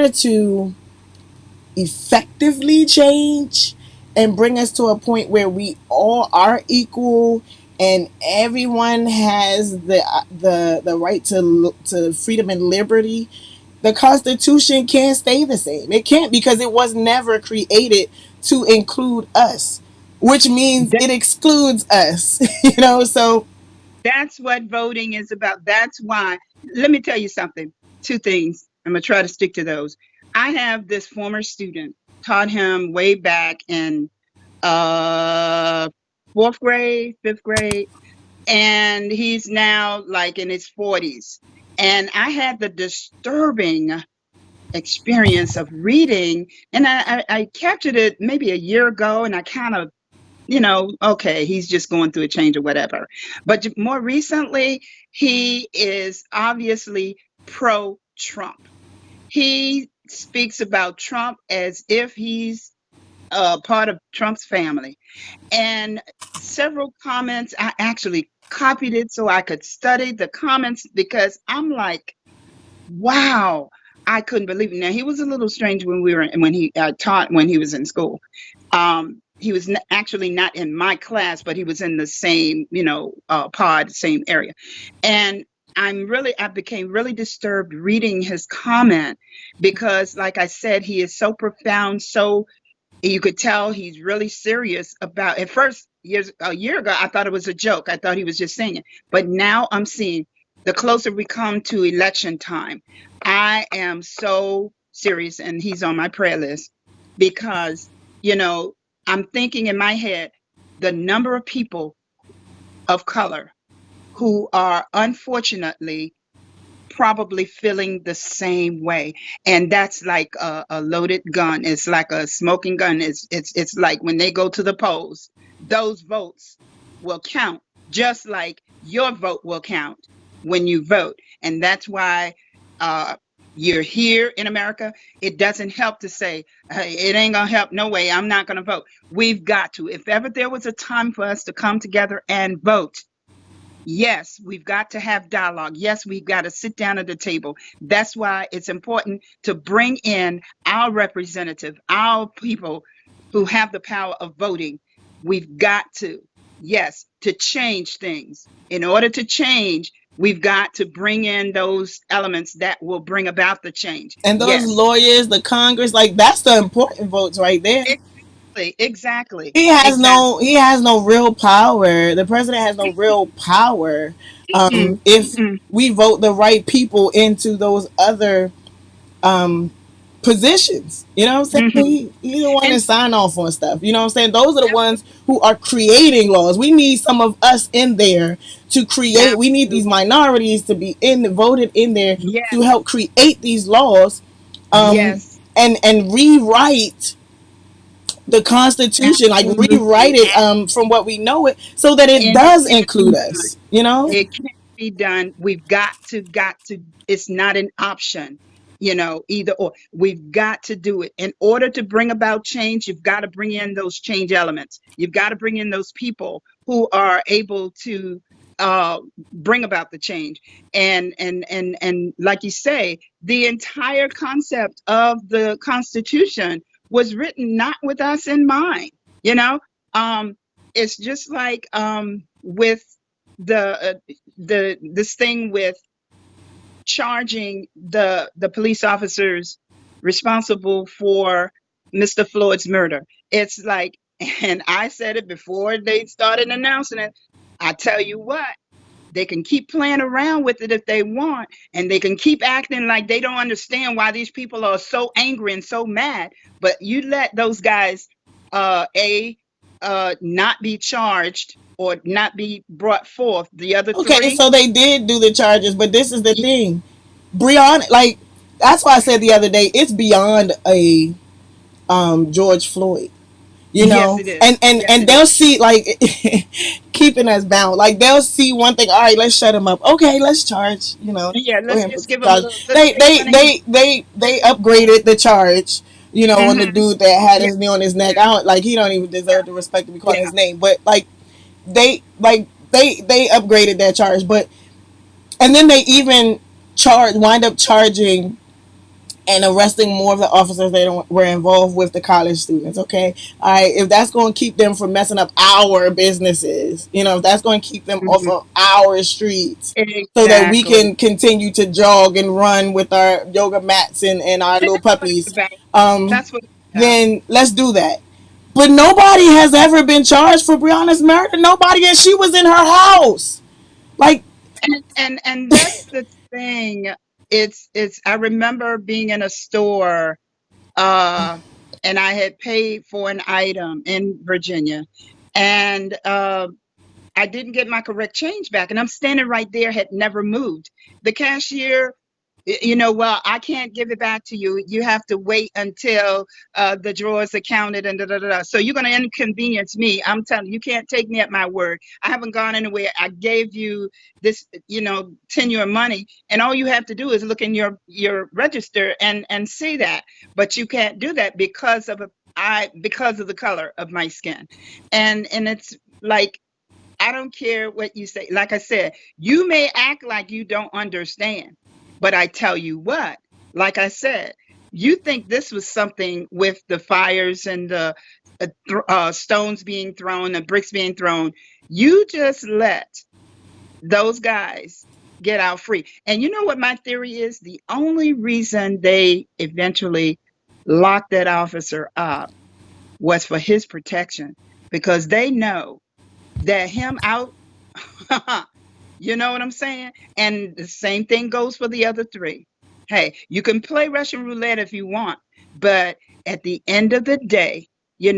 to effectively change and bring us to a point where we all are equal and everyone has the right to freedom and liberty. The Constitution can't stay the same. It can't, because it was never created to include us, which means That, it excludes us. So that's what voting is about. That's why. Let me tell you something. Two things. I'm gonna try to stick to those. I have this former student, taught him way back in uh fourth grade, fifth grade, and he's now like in his 40s. And I had the disturbing experience of reading, and I captured it maybe a year ago, and I kind of, okay, he's just going through a change or whatever. But more recently, he is obviously pro Trump. He speaks about Trump as if he's part of Trump's family. And several comments, I actually copied it so I could study the comments because I'm like, wow, I couldn't believe it. Now he was a little strange when he taught when he was in school. He was actually not in my class, but he was in the same, pod, same area. And I became really disturbed reading his comment because, like I said, he is so profound, so you could tell he's really serious about. At first, a year ago, I thought it was a joke. I thought he was just saying it. But now I'm seeing, the closer we come to election time, I am so serious, and he's on my prayer list because, you know, I'm thinking in my head the number of people of color who are unfortunately probably feeling the same way, and that's like a loaded gun. It's like a smoking gun. It's like when they go to the polls, those votes will count, just like your vote will count when you vote. And that's why uh you're here in America. It doesn't help to say, hey, it ain't gonna help, no way, I'm not gonna vote. We've got to. If ever there was a time for us to come together and vote, yes, we've got to have dialogue. Yes, we've got to sit down at the table. That's why it's important to bring in our representative, our people who have the power of voting. We've got to, yes, to change things. In order to change, we've got to bring in those elements that will bring about the change. and those Yes, lawyers, the Congress, like that's the important votes right there. exactly, exactly, He exactly. he has no real power. The president has no real power if Mm-mm. we vote the right people into those other positions. You know what I'm saying? Hmm. He's the one And that sign off on stuff. You know what I'm saying? Those are the ones absolutely, who are creating laws. We need some of us in there to create. We need these absolutely, minorities to be voted in there to yes, help create these laws, um, yes, and rewrite the Constitution, like rewrite absolutely. it from what we know it, so that it And it does can't be include done. us. You know? It can't be done. We've got to, it's not an option, either or. We've got to do it. In order to bring about change, you've got to bring in those change elements. You've got to bring in those people who are able to uh, bring about the change. And like you say, the entire concept of the Constitution was written not with us in mind, you know? Um, it's just like with the this thing with charging the police officers responsible for Mr. Floyd's murder. It's like, and I said it before they started announcing it. I tell you what, they can keep playing around with it if they want, and they can keep acting like they don't understand why these people are so angry and so mad. But you let those guys, a not be charged or not be brought forth. The other Okay, three, so they did do the charges, but this is the y- thing, Breonna. Like that's why I said the other day, it's beyond a George Floyd. You yes, know, it is. Yes, and it is. they'll see like keeping us bound. Like they'll see one thing. All right, let's shut them up. Okay, let's charge. You know, Yeah, go let's ahead and put just the give them a charge. little. Let's take money. They upgraded the charge. You know, on the Hmm. dude that had Yeah, his knee on his neck. yeah, I don't like. He don't even deserve the respect to be called yeah. his name. But they upgraded that charge. But and then they even wind up charging and arresting more of the officers that were involved with the college students. Okay, all right. If that's going to keep them from messing up our businesses, you know, if that's going to keep them off Hmm. of our streets, so that we Exactly. can continue to jog and run with our yoga mats and our And little that's what it's puppies, about. um, That's what it's about. then let's do that. But nobody has ever been charged for Breonna's murder. Nobody, and she was in her house. Like, And that's the thing. It's I remember being in a store, uh and I had paid for an item in Virginia, and I didn't get my correct change back, and I'm standing right there, had never moved. The cashier, well, I can't give it back to you. You have to wait until the drawers are counted and da da da. Da. So you're going to inconvenience me. I'm telling you, you can't take me at my word. I haven't gone anywhere. I gave you this, tenure money, and all you have to do is look in your register and see that. But you can't do that because of the color of my skin, and it's like, I don't care what you say. Like I said, you may act like you don't understand, but I tell you what, like I said, you think this was something with the fires and the stones being thrown, the bricks being thrown. You just let those guys get out free. And you know what my theory is? The only reason they eventually locked that officer up was for his protection, because they know that him out. You know what I'm saying? And the same thing goes for the other three. Hey, you can play Russian roulette if you want, but at the end of the day, you're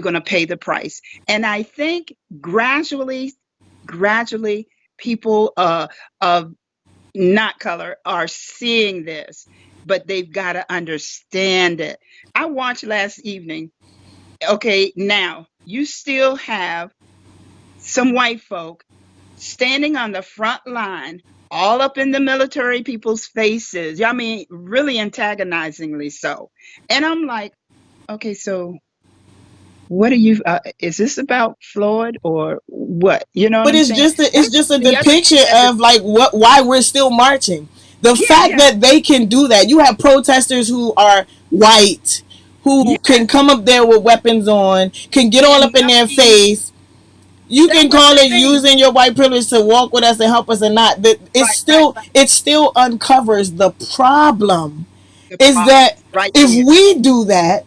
going to pay the price. And I think gradually, people of not color are seeing this, but they've got to understand it. I watched last evening. Okay, now you still have some white folk standing on the front line, all up in the military people's faces. I mean, really antagonizingly so. And I'm like, okay, so what are you? Is this about Floyd or what? You know what but I'm saying? it's That's just a the other depiction thing that of like why we're still marching. The yeah, fact yeah, that they can do that. You have protesters who are white who can yes, come up there with weapons on, can get all and up in their nothing. face. You That can was call the it thing. using your white privilege to walk with us and help us or not. But Right, right, right. it still uncovers the problem. The Is problem that right if there. we do that,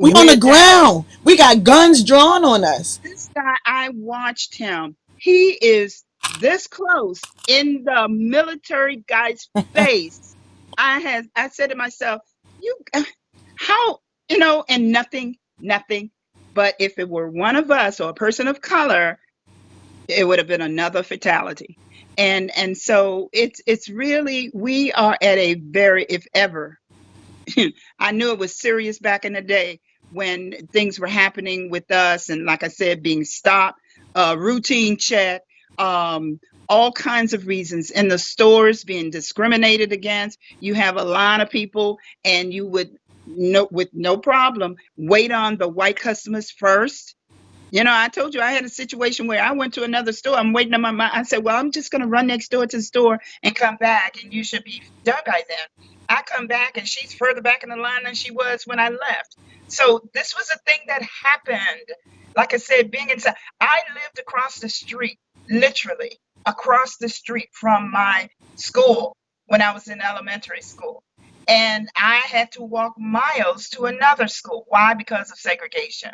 we on the We're down. ground. We got guns drawn on us. This guy, I watched him. He is this close in the military guy's face. I said to myself, you how, and nothing. But if it were one of us or a person of color, it would have been another fatality. And so it's really, we are at a very, if ever, I knew it was serious back in the day when things were happening with us, and like I said, being stopped, routine check, um, all kinds of reasons in the stores, being discriminated against. You have a line of people, and you would, no, with no problem, wait on the white customers first. I told you I had a situation where I went to another store. I'm waiting on my mom. I said, well, I'm just going to run next door to the store and come back, and you should be done by then. I come back, and she's further back in the line than she was when I left. So this was a thing that happened. Like I said, being inside, I lived across the street, literally across the street from my school when I was in elementary school. And I had to walk miles to another school. Why? Because of segregation.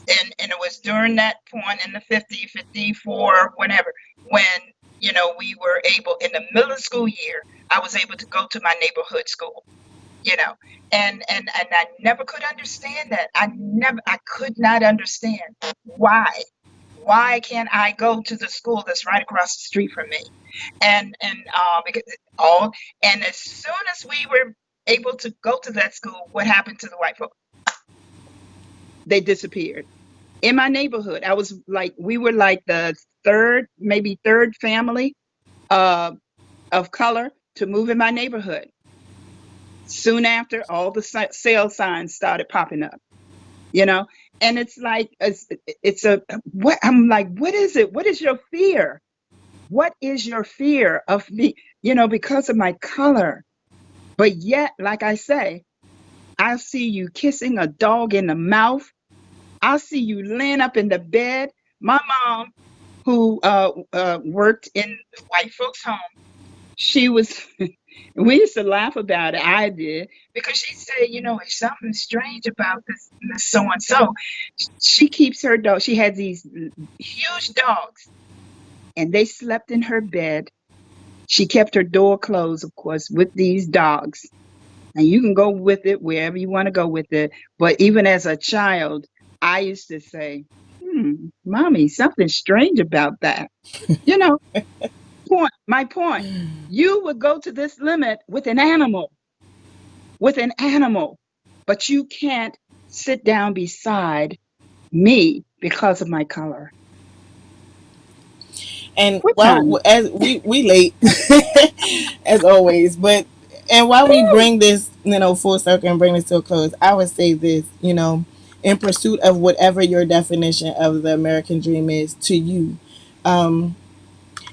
And it was during that point in the 50, 54, whenever, when we were able, in the middle of school year, I was able to go to my neighborhood school. you know and I never could understand that. I could not understand why can't I go to the school that's right across the street from me. And because all and as soon as we were able to go to that school, what happened to the white folks? They disappeared in my neighborhood. I was like, we were like the third, maybe third family uh, of color to move in my neighborhood. Soon after, all the sale signs started popping up, you know, and it's like, it's a, what, I'm like, what is it? What is your fear? What is your fear of me? Because of my color. But yet, like I say, I see you kissing a dog in the mouth. I'll see you laying up in the bed. My mom, who worked in white folks' home, she was, we used to laugh about it. I did, because she said, it's something strange about this so and so. She keeps her dog. She had these huge dogs, and they slept in her bed. She kept her door closed, of course, with these dogs. And you can go with it wherever you want to go with it. But even as a child, I used to say, mommy, something strange about that. You know, my point. You would go to this limit with an animal, but you can't sit down beside me because of my color. And What while time? as we late as always, but and while we Woo! bring this full circle and bring this to a close, I would say this, in pursuit of whatever your definition of the American dream is to you, um,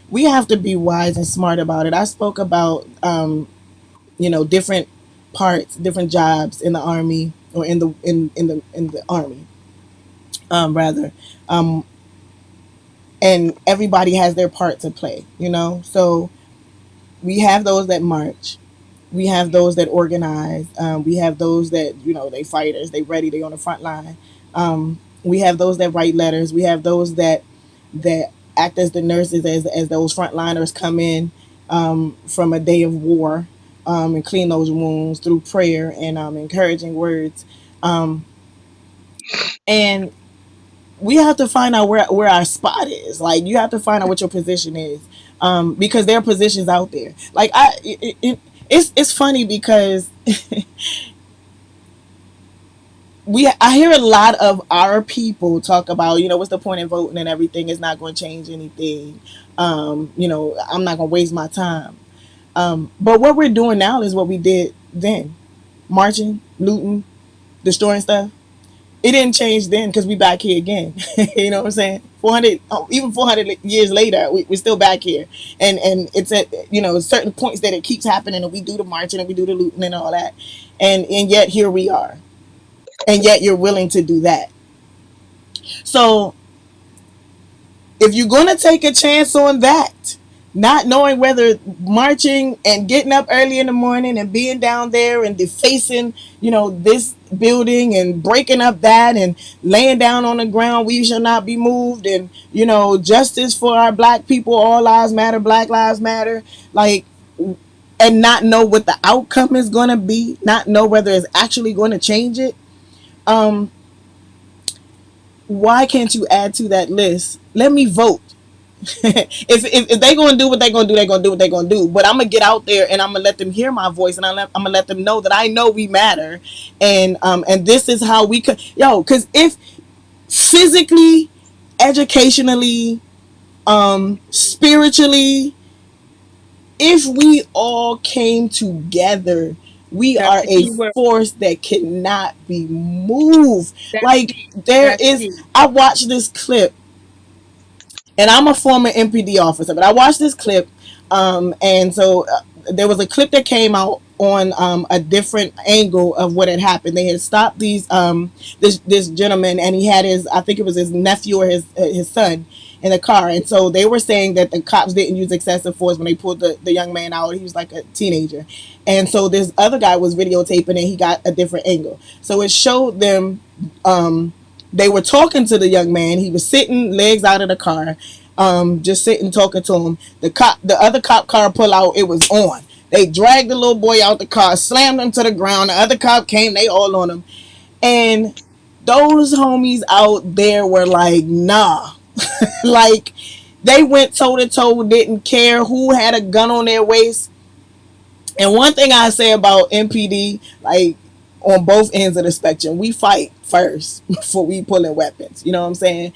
we have to be wise and smart about it. I spoke about different parts, different jobs in the army, or in the army, rather, um, and everybody has their part to play. So we have those that march, we have those that organize, we have those that they fighters, they ready, they on the front line. We have those that write letters, we have those that act as the nurses as those frontliners come in from a day of war, and clean those wounds through prayer and encouraging words, um, and we have to find out where our spot is. Like, you have to find out what your position is, because there are positions out there. Like, it's funny because I hear a lot of our people talk about, what's the point in voting and everything is not going to change anything. I'm not going to waste my time. But what we're doing now is what we did then: marching, looting, destroying stuff. It didn't change then because we back here again. You know what I'm saying? 400, even 400 years later, we're still back here, and it's at certain points that it keeps happening, and we do the marching and we do the looting and all that, and yet here we are, and yet you're willing to do that. So if you're gonna take a chance on that, not knowing whether marching and getting up early in the morning and being down there and defacing, this building and breaking up that and laying down on the ground, we shall not be moved, and justice for our black people, all lives matter, black lives matter, like, and not know what the outcome is going to be, not know whether it's actually going to change it, um, why can't you add to that list? Let me vote. If they gonna do what they gonna do, they gonna do what they gonna do. But I'm gonna get out there and I'm gonna let them hear my voice, and I'm gonna let them know that I know we matter, and this is how we could, yo. Because if physically, educationally, spiritually, if we all came together, we That's are the a key word. force that cannot be moved. That's Like key. there That's is, key. I watched this clip, and I'm a former MPD officer, but I watched this clip, and so there was a clip that came out on a different angle of what had happened. They had stopped this gentleman, and he had his, I think it was his nephew or his son in the car, and so they were saying that the cops didn't use excessive force when they pulled the young man out. He was like a teenager, and so this other guy was videotaping, and he got a different angle. So it showed them. They were talking to the young man. He was sitting, legs out of the car, just sitting talking to him. The other cop car pull out. It was on. They dragged the little boy out the car, slammed him to the ground. The other cop came. They all on him, and those homies out there were like, nah, like they went toe to toe, didn't care who had a gun on their waist. And one thing I say about MPD, like on both ends of the spectrum, we fight first before we pulling weapons. You know what I'm saying?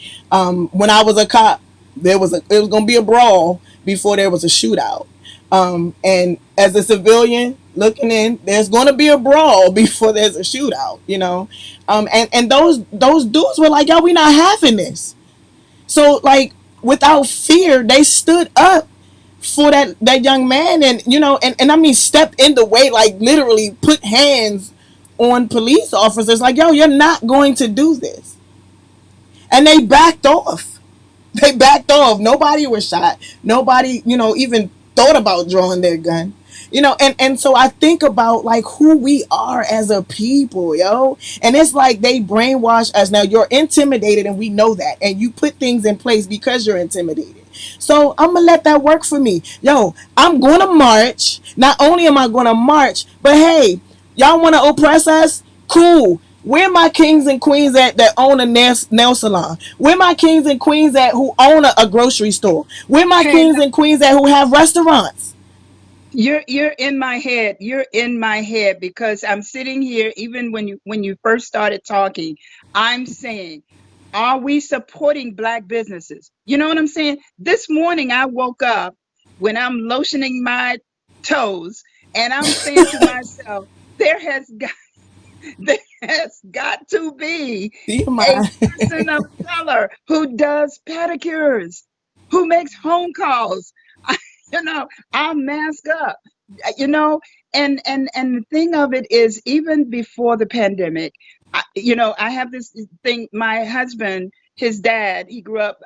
When I was a cop, it was gonna be a brawl before there was a shootout. And as a civilian looking in, there's gonna be a brawl before there's a shootout. You know, and those dudes were like, yo, we not having this. So like without fear, they stood up for that young man, and you know, and I mean stepped in the way, like literally put hands on police officers, like, yo, you're not going to do this. And they backed off. They backed off. Nobody was shot. Nobody, you know, even thought about drawing their gun. You know, and so I think about like who we are as a people, yo. And it's like they brainwash us. Now you're intimidated and we know that. And you put things in place because you're intimidated. So I'm gonna let that work for me. Yo, I'm gonna march. Not only am I gonna march, but hey, y'all wanna oppress us? Cool. Where my kings and queens at that own a nail salon? Where my kings and queens at who own a grocery store? Where my Hey, kings and queens at who have restaurants? you're in my head. You're in my head because I'm sitting here. Even when you first started talking, I'm saying, are we supporting black businesses? You know what I'm saying? This morning I woke up when I'm lotioning my toes, and I'm saying to myself, there has got there has got to be a TMI. person of color who does pedicures, who makes home calls. You know, I'll mask up. You know, and the thing of it is, even before the pandemic, I have this thing. My husband, his dad, he grew up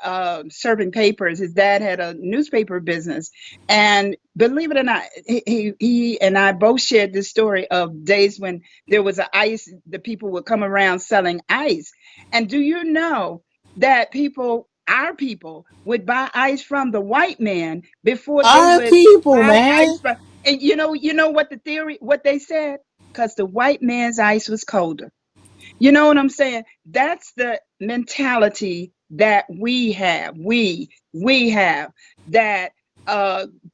serving papers. His dad had a newspaper business, and believe it or not, he and I both shared this story of days when there was a ice. The people would come around selling ice, and do you know that our people, would buy ice from the white man before they Our would people, buy man. ice from. And you know what the theory, what they said, because the white man's ice was colder. You know what I'm saying? That's the mentality that we have, that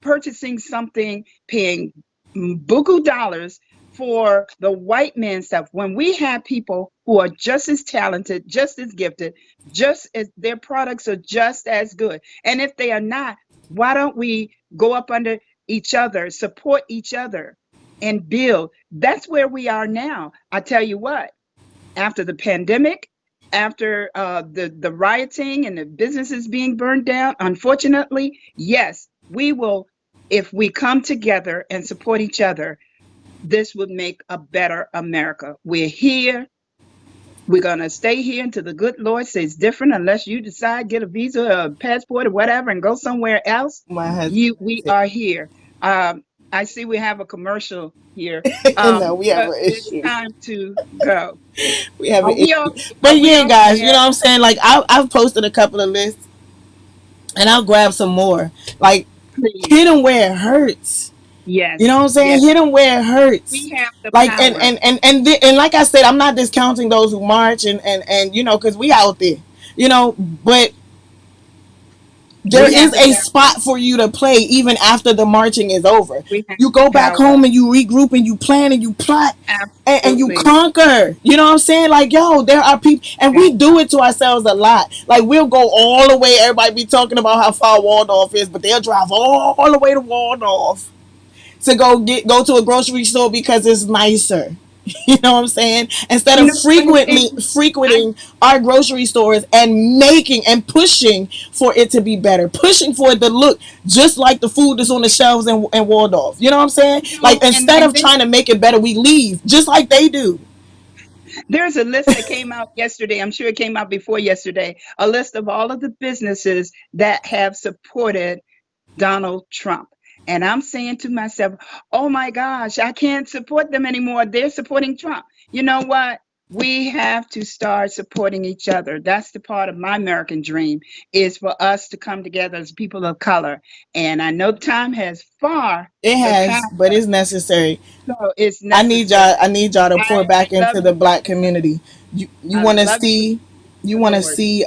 purchasing something, paying buku dollars for the white man stuff, when we have people who are just as talented, just as gifted, just as their products are just as good. And if they are not, why don't we go up under each other, support each other, and build? That's where we are now. I tell you what, after the pandemic, after the rioting and the businesses being burned down, unfortunately, yes, we will. If we come together and support each other, this would make a better America. We're here. We're gonna stay here until the good Lord says different. Unless you decide get a visa, or a passport, or whatever, and go somewhere else, My husband we said, are here. I see we have a commercial here, no, we have but an it's issue. time to go. We have Are an we issue. okay? Are But we yeah, okay, guys, you know what I'm saying? Like I've posted a couple of lists, and I'll grab some more. Like please? hit them where it hurts. You know Yes, what I'm saying? yes. Hit them where it hurts. We have the Like power. and like I said, I'm not discounting those who march and you know, because we out there, you know, but there We have is the a power. spot for you to play even after the marching is over. We have You the go back power. home and you regroup and you plan and you plot and you Absolutely. conquer. You know what I'm saying? Like, yo, there are people, and we do it to ourselves a lot. Like, we'll go all the way. Everybody be talking about how far Waldorf is, but they'll drive all the way to Waldorf to go to a grocery store because it's nicer. You know what I'm saying? Instead You of know, I frequenting our grocery stores and making and pushing for it to be better, pushing for it to look just like the food that's on the shelves in Waldorf. You know what I'm saying? you Like, know, instead and of trying to make it better, we leave just like they do. there's a list that came out yesterday. I'm sure it came out before yesterday. A list of all of the businesses that have supported Donald Trump. And I'm saying to myself, oh my gosh, I can't support them anymore. They're supporting Trump. You know what? We have to start supporting each other. That's the part of my American dream is for us to come together as people of color. And I know time has far It has, surpassed but us, it's necessary. so it's I need necessary. y'all. I need y'all to I, pour back I love into the you. black community. You I want to love you with see. You the want to Lord. see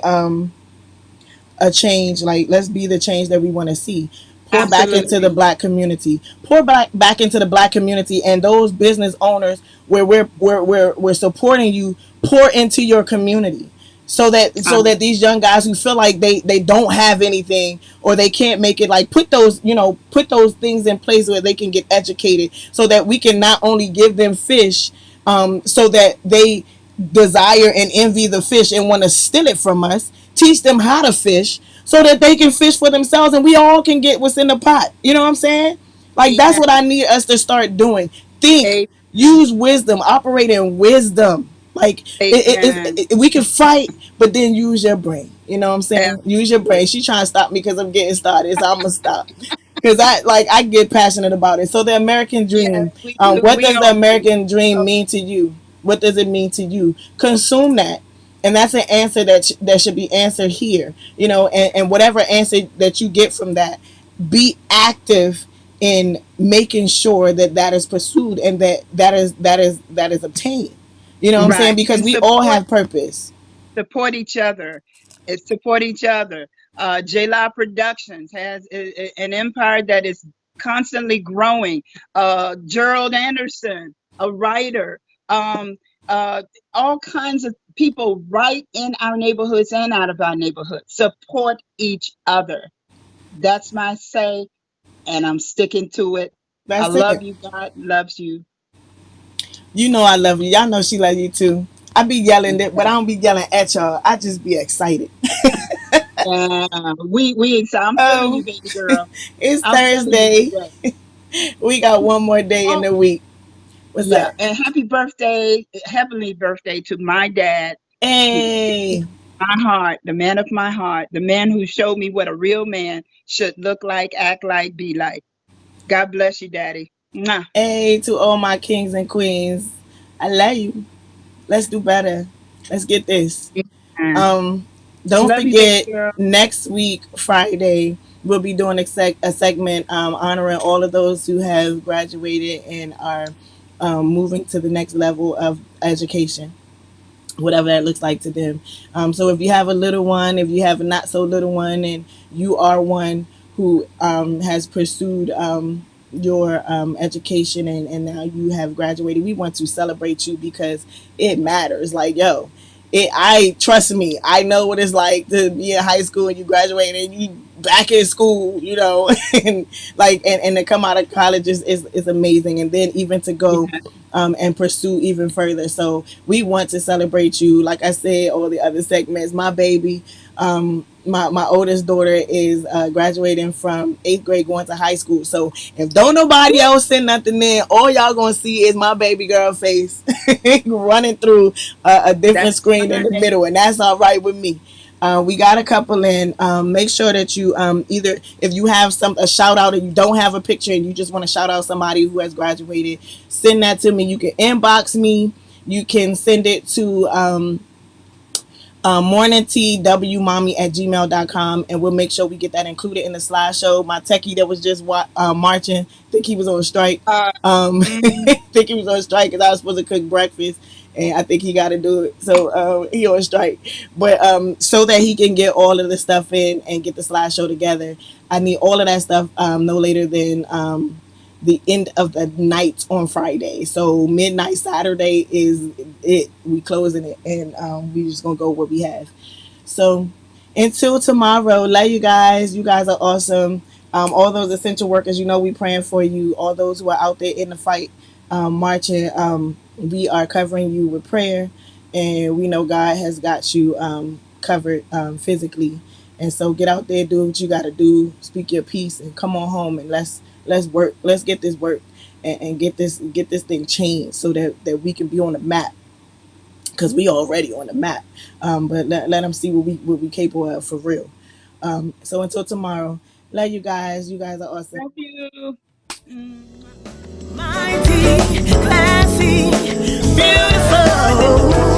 a change. Like, let's be the change that we want to see. Pour back into the Absolutely. black community. Pour back into the black community and those business owners where we're supporting you. Pour into your community. So that Um, these young guys who feel like they don't have anything or they can't make it, like, put those things in place where they can get educated so that we can not only give them fish, so that they desire and envy the fish and want to steal it from us, teach them how to fish so that they can fish for themselves and we all can get what's in the pot. You know what I'm saying? Like, that's what amen. I need us to start doing. Think, Amen. use wisdom, operate in wisdom. Like, Amen. we can fight, but then use your brain. You know what I'm saying? Use your brain. Absolutely. She trying to stop me because I'm getting started, so I'm gonna stop. Because I get passionate about it. So the American Yes, dream. we do. What We does the all do. American dream Oh, mean to you? What does it mean to you? Consume that, and that's an answer that should be answered here. You know, and whatever answer that you get from that, be active in making sure that that is pursued and that is obtained. You know what I'm saying? right. Because And we all have purpose. support each other. Support each other. J Law Productions has an empire that is constantly growing. Gerald Anderson, a writer. Um, uh, all kinds of people right in our neighborhoods and out of our neighborhoods. Support each other. That's my say, and I'm sticking to it. I That's love it. you. God loves you. You know I love you. Y'all know she love you too. I be yelling it, but I don't be yelling at y'all. I just be excited. We. So I'm feeling you, Oh, baby girl. it's I'm feeling you Thursday. today. We got one more day in Oh, the week. What's yeah. up? And happy birthday, heavenly birthday to my dad, who Hey, my heart, the man of my heart, the man who showed me what a real man should look like, act like, be like. God bless you, Daddy. Mwah. hey to all my kings and queens. I love you. Let's do better. Let's get this. And Um, don't love you, baby forget, girl. next week Friday we'll be doing a segment honoring all of those who have graduated and are moving to the next level of education, whatever that looks like to them. So if you have a little one, if you have a not so little one, and you are one who has pursued your education and now you have graduated, we want to celebrate you because it matters. Like, yo, I trust me, I know what it's like to be in high school and you graduate and you back in school, you know, and and to come out of college is amazing, and then even to go Yeah, and pursue even further. So we want to celebrate you. Like I said, all the other segments, my baby, my oldest daughter is graduating from 8th grade going to high school. So if don't nobody else send nothing in, all y'all gonna see is my baby girl face running through a different that's screen in the fine. middle, and that's all right with me. We got a couple in. Make sure that you either, if you have a shout out and you don't have a picture and you just want to shout out somebody who has graduated, send that to me. You can inbox me. You can send it to morningtwmommy@gmail.com, and we'll make sure we get that included in the slideshow. My techie that was just marching, think he was on strike. Uh, mhm. Think he was on strike because I was supposed to cook breakfast, and I think he got to do it. So he on strike, but so that he can get all of the stuff in and get the slideshow together, I need all of that stuff no later than the end of the night on Friday. So midnight Saturday is it. We closing it, and we just gonna go what we have. So until tomorrow, love you guys. You guys are awesome. All those essential workers, we praying for you. All those who are out there in the fight, marching, we are covering you with prayer, and we know God has got you covered physically. And so get out there, do what you got to do, speak your piece, and come on home and let's work. Let's get this work and get this thing changed so that we can be on the map because we already on the map. But let them see what we capable of for real. So until tomorrow, love you guys. You guys are awesome. Thank you. Mm. Mighty, classy, beautiful.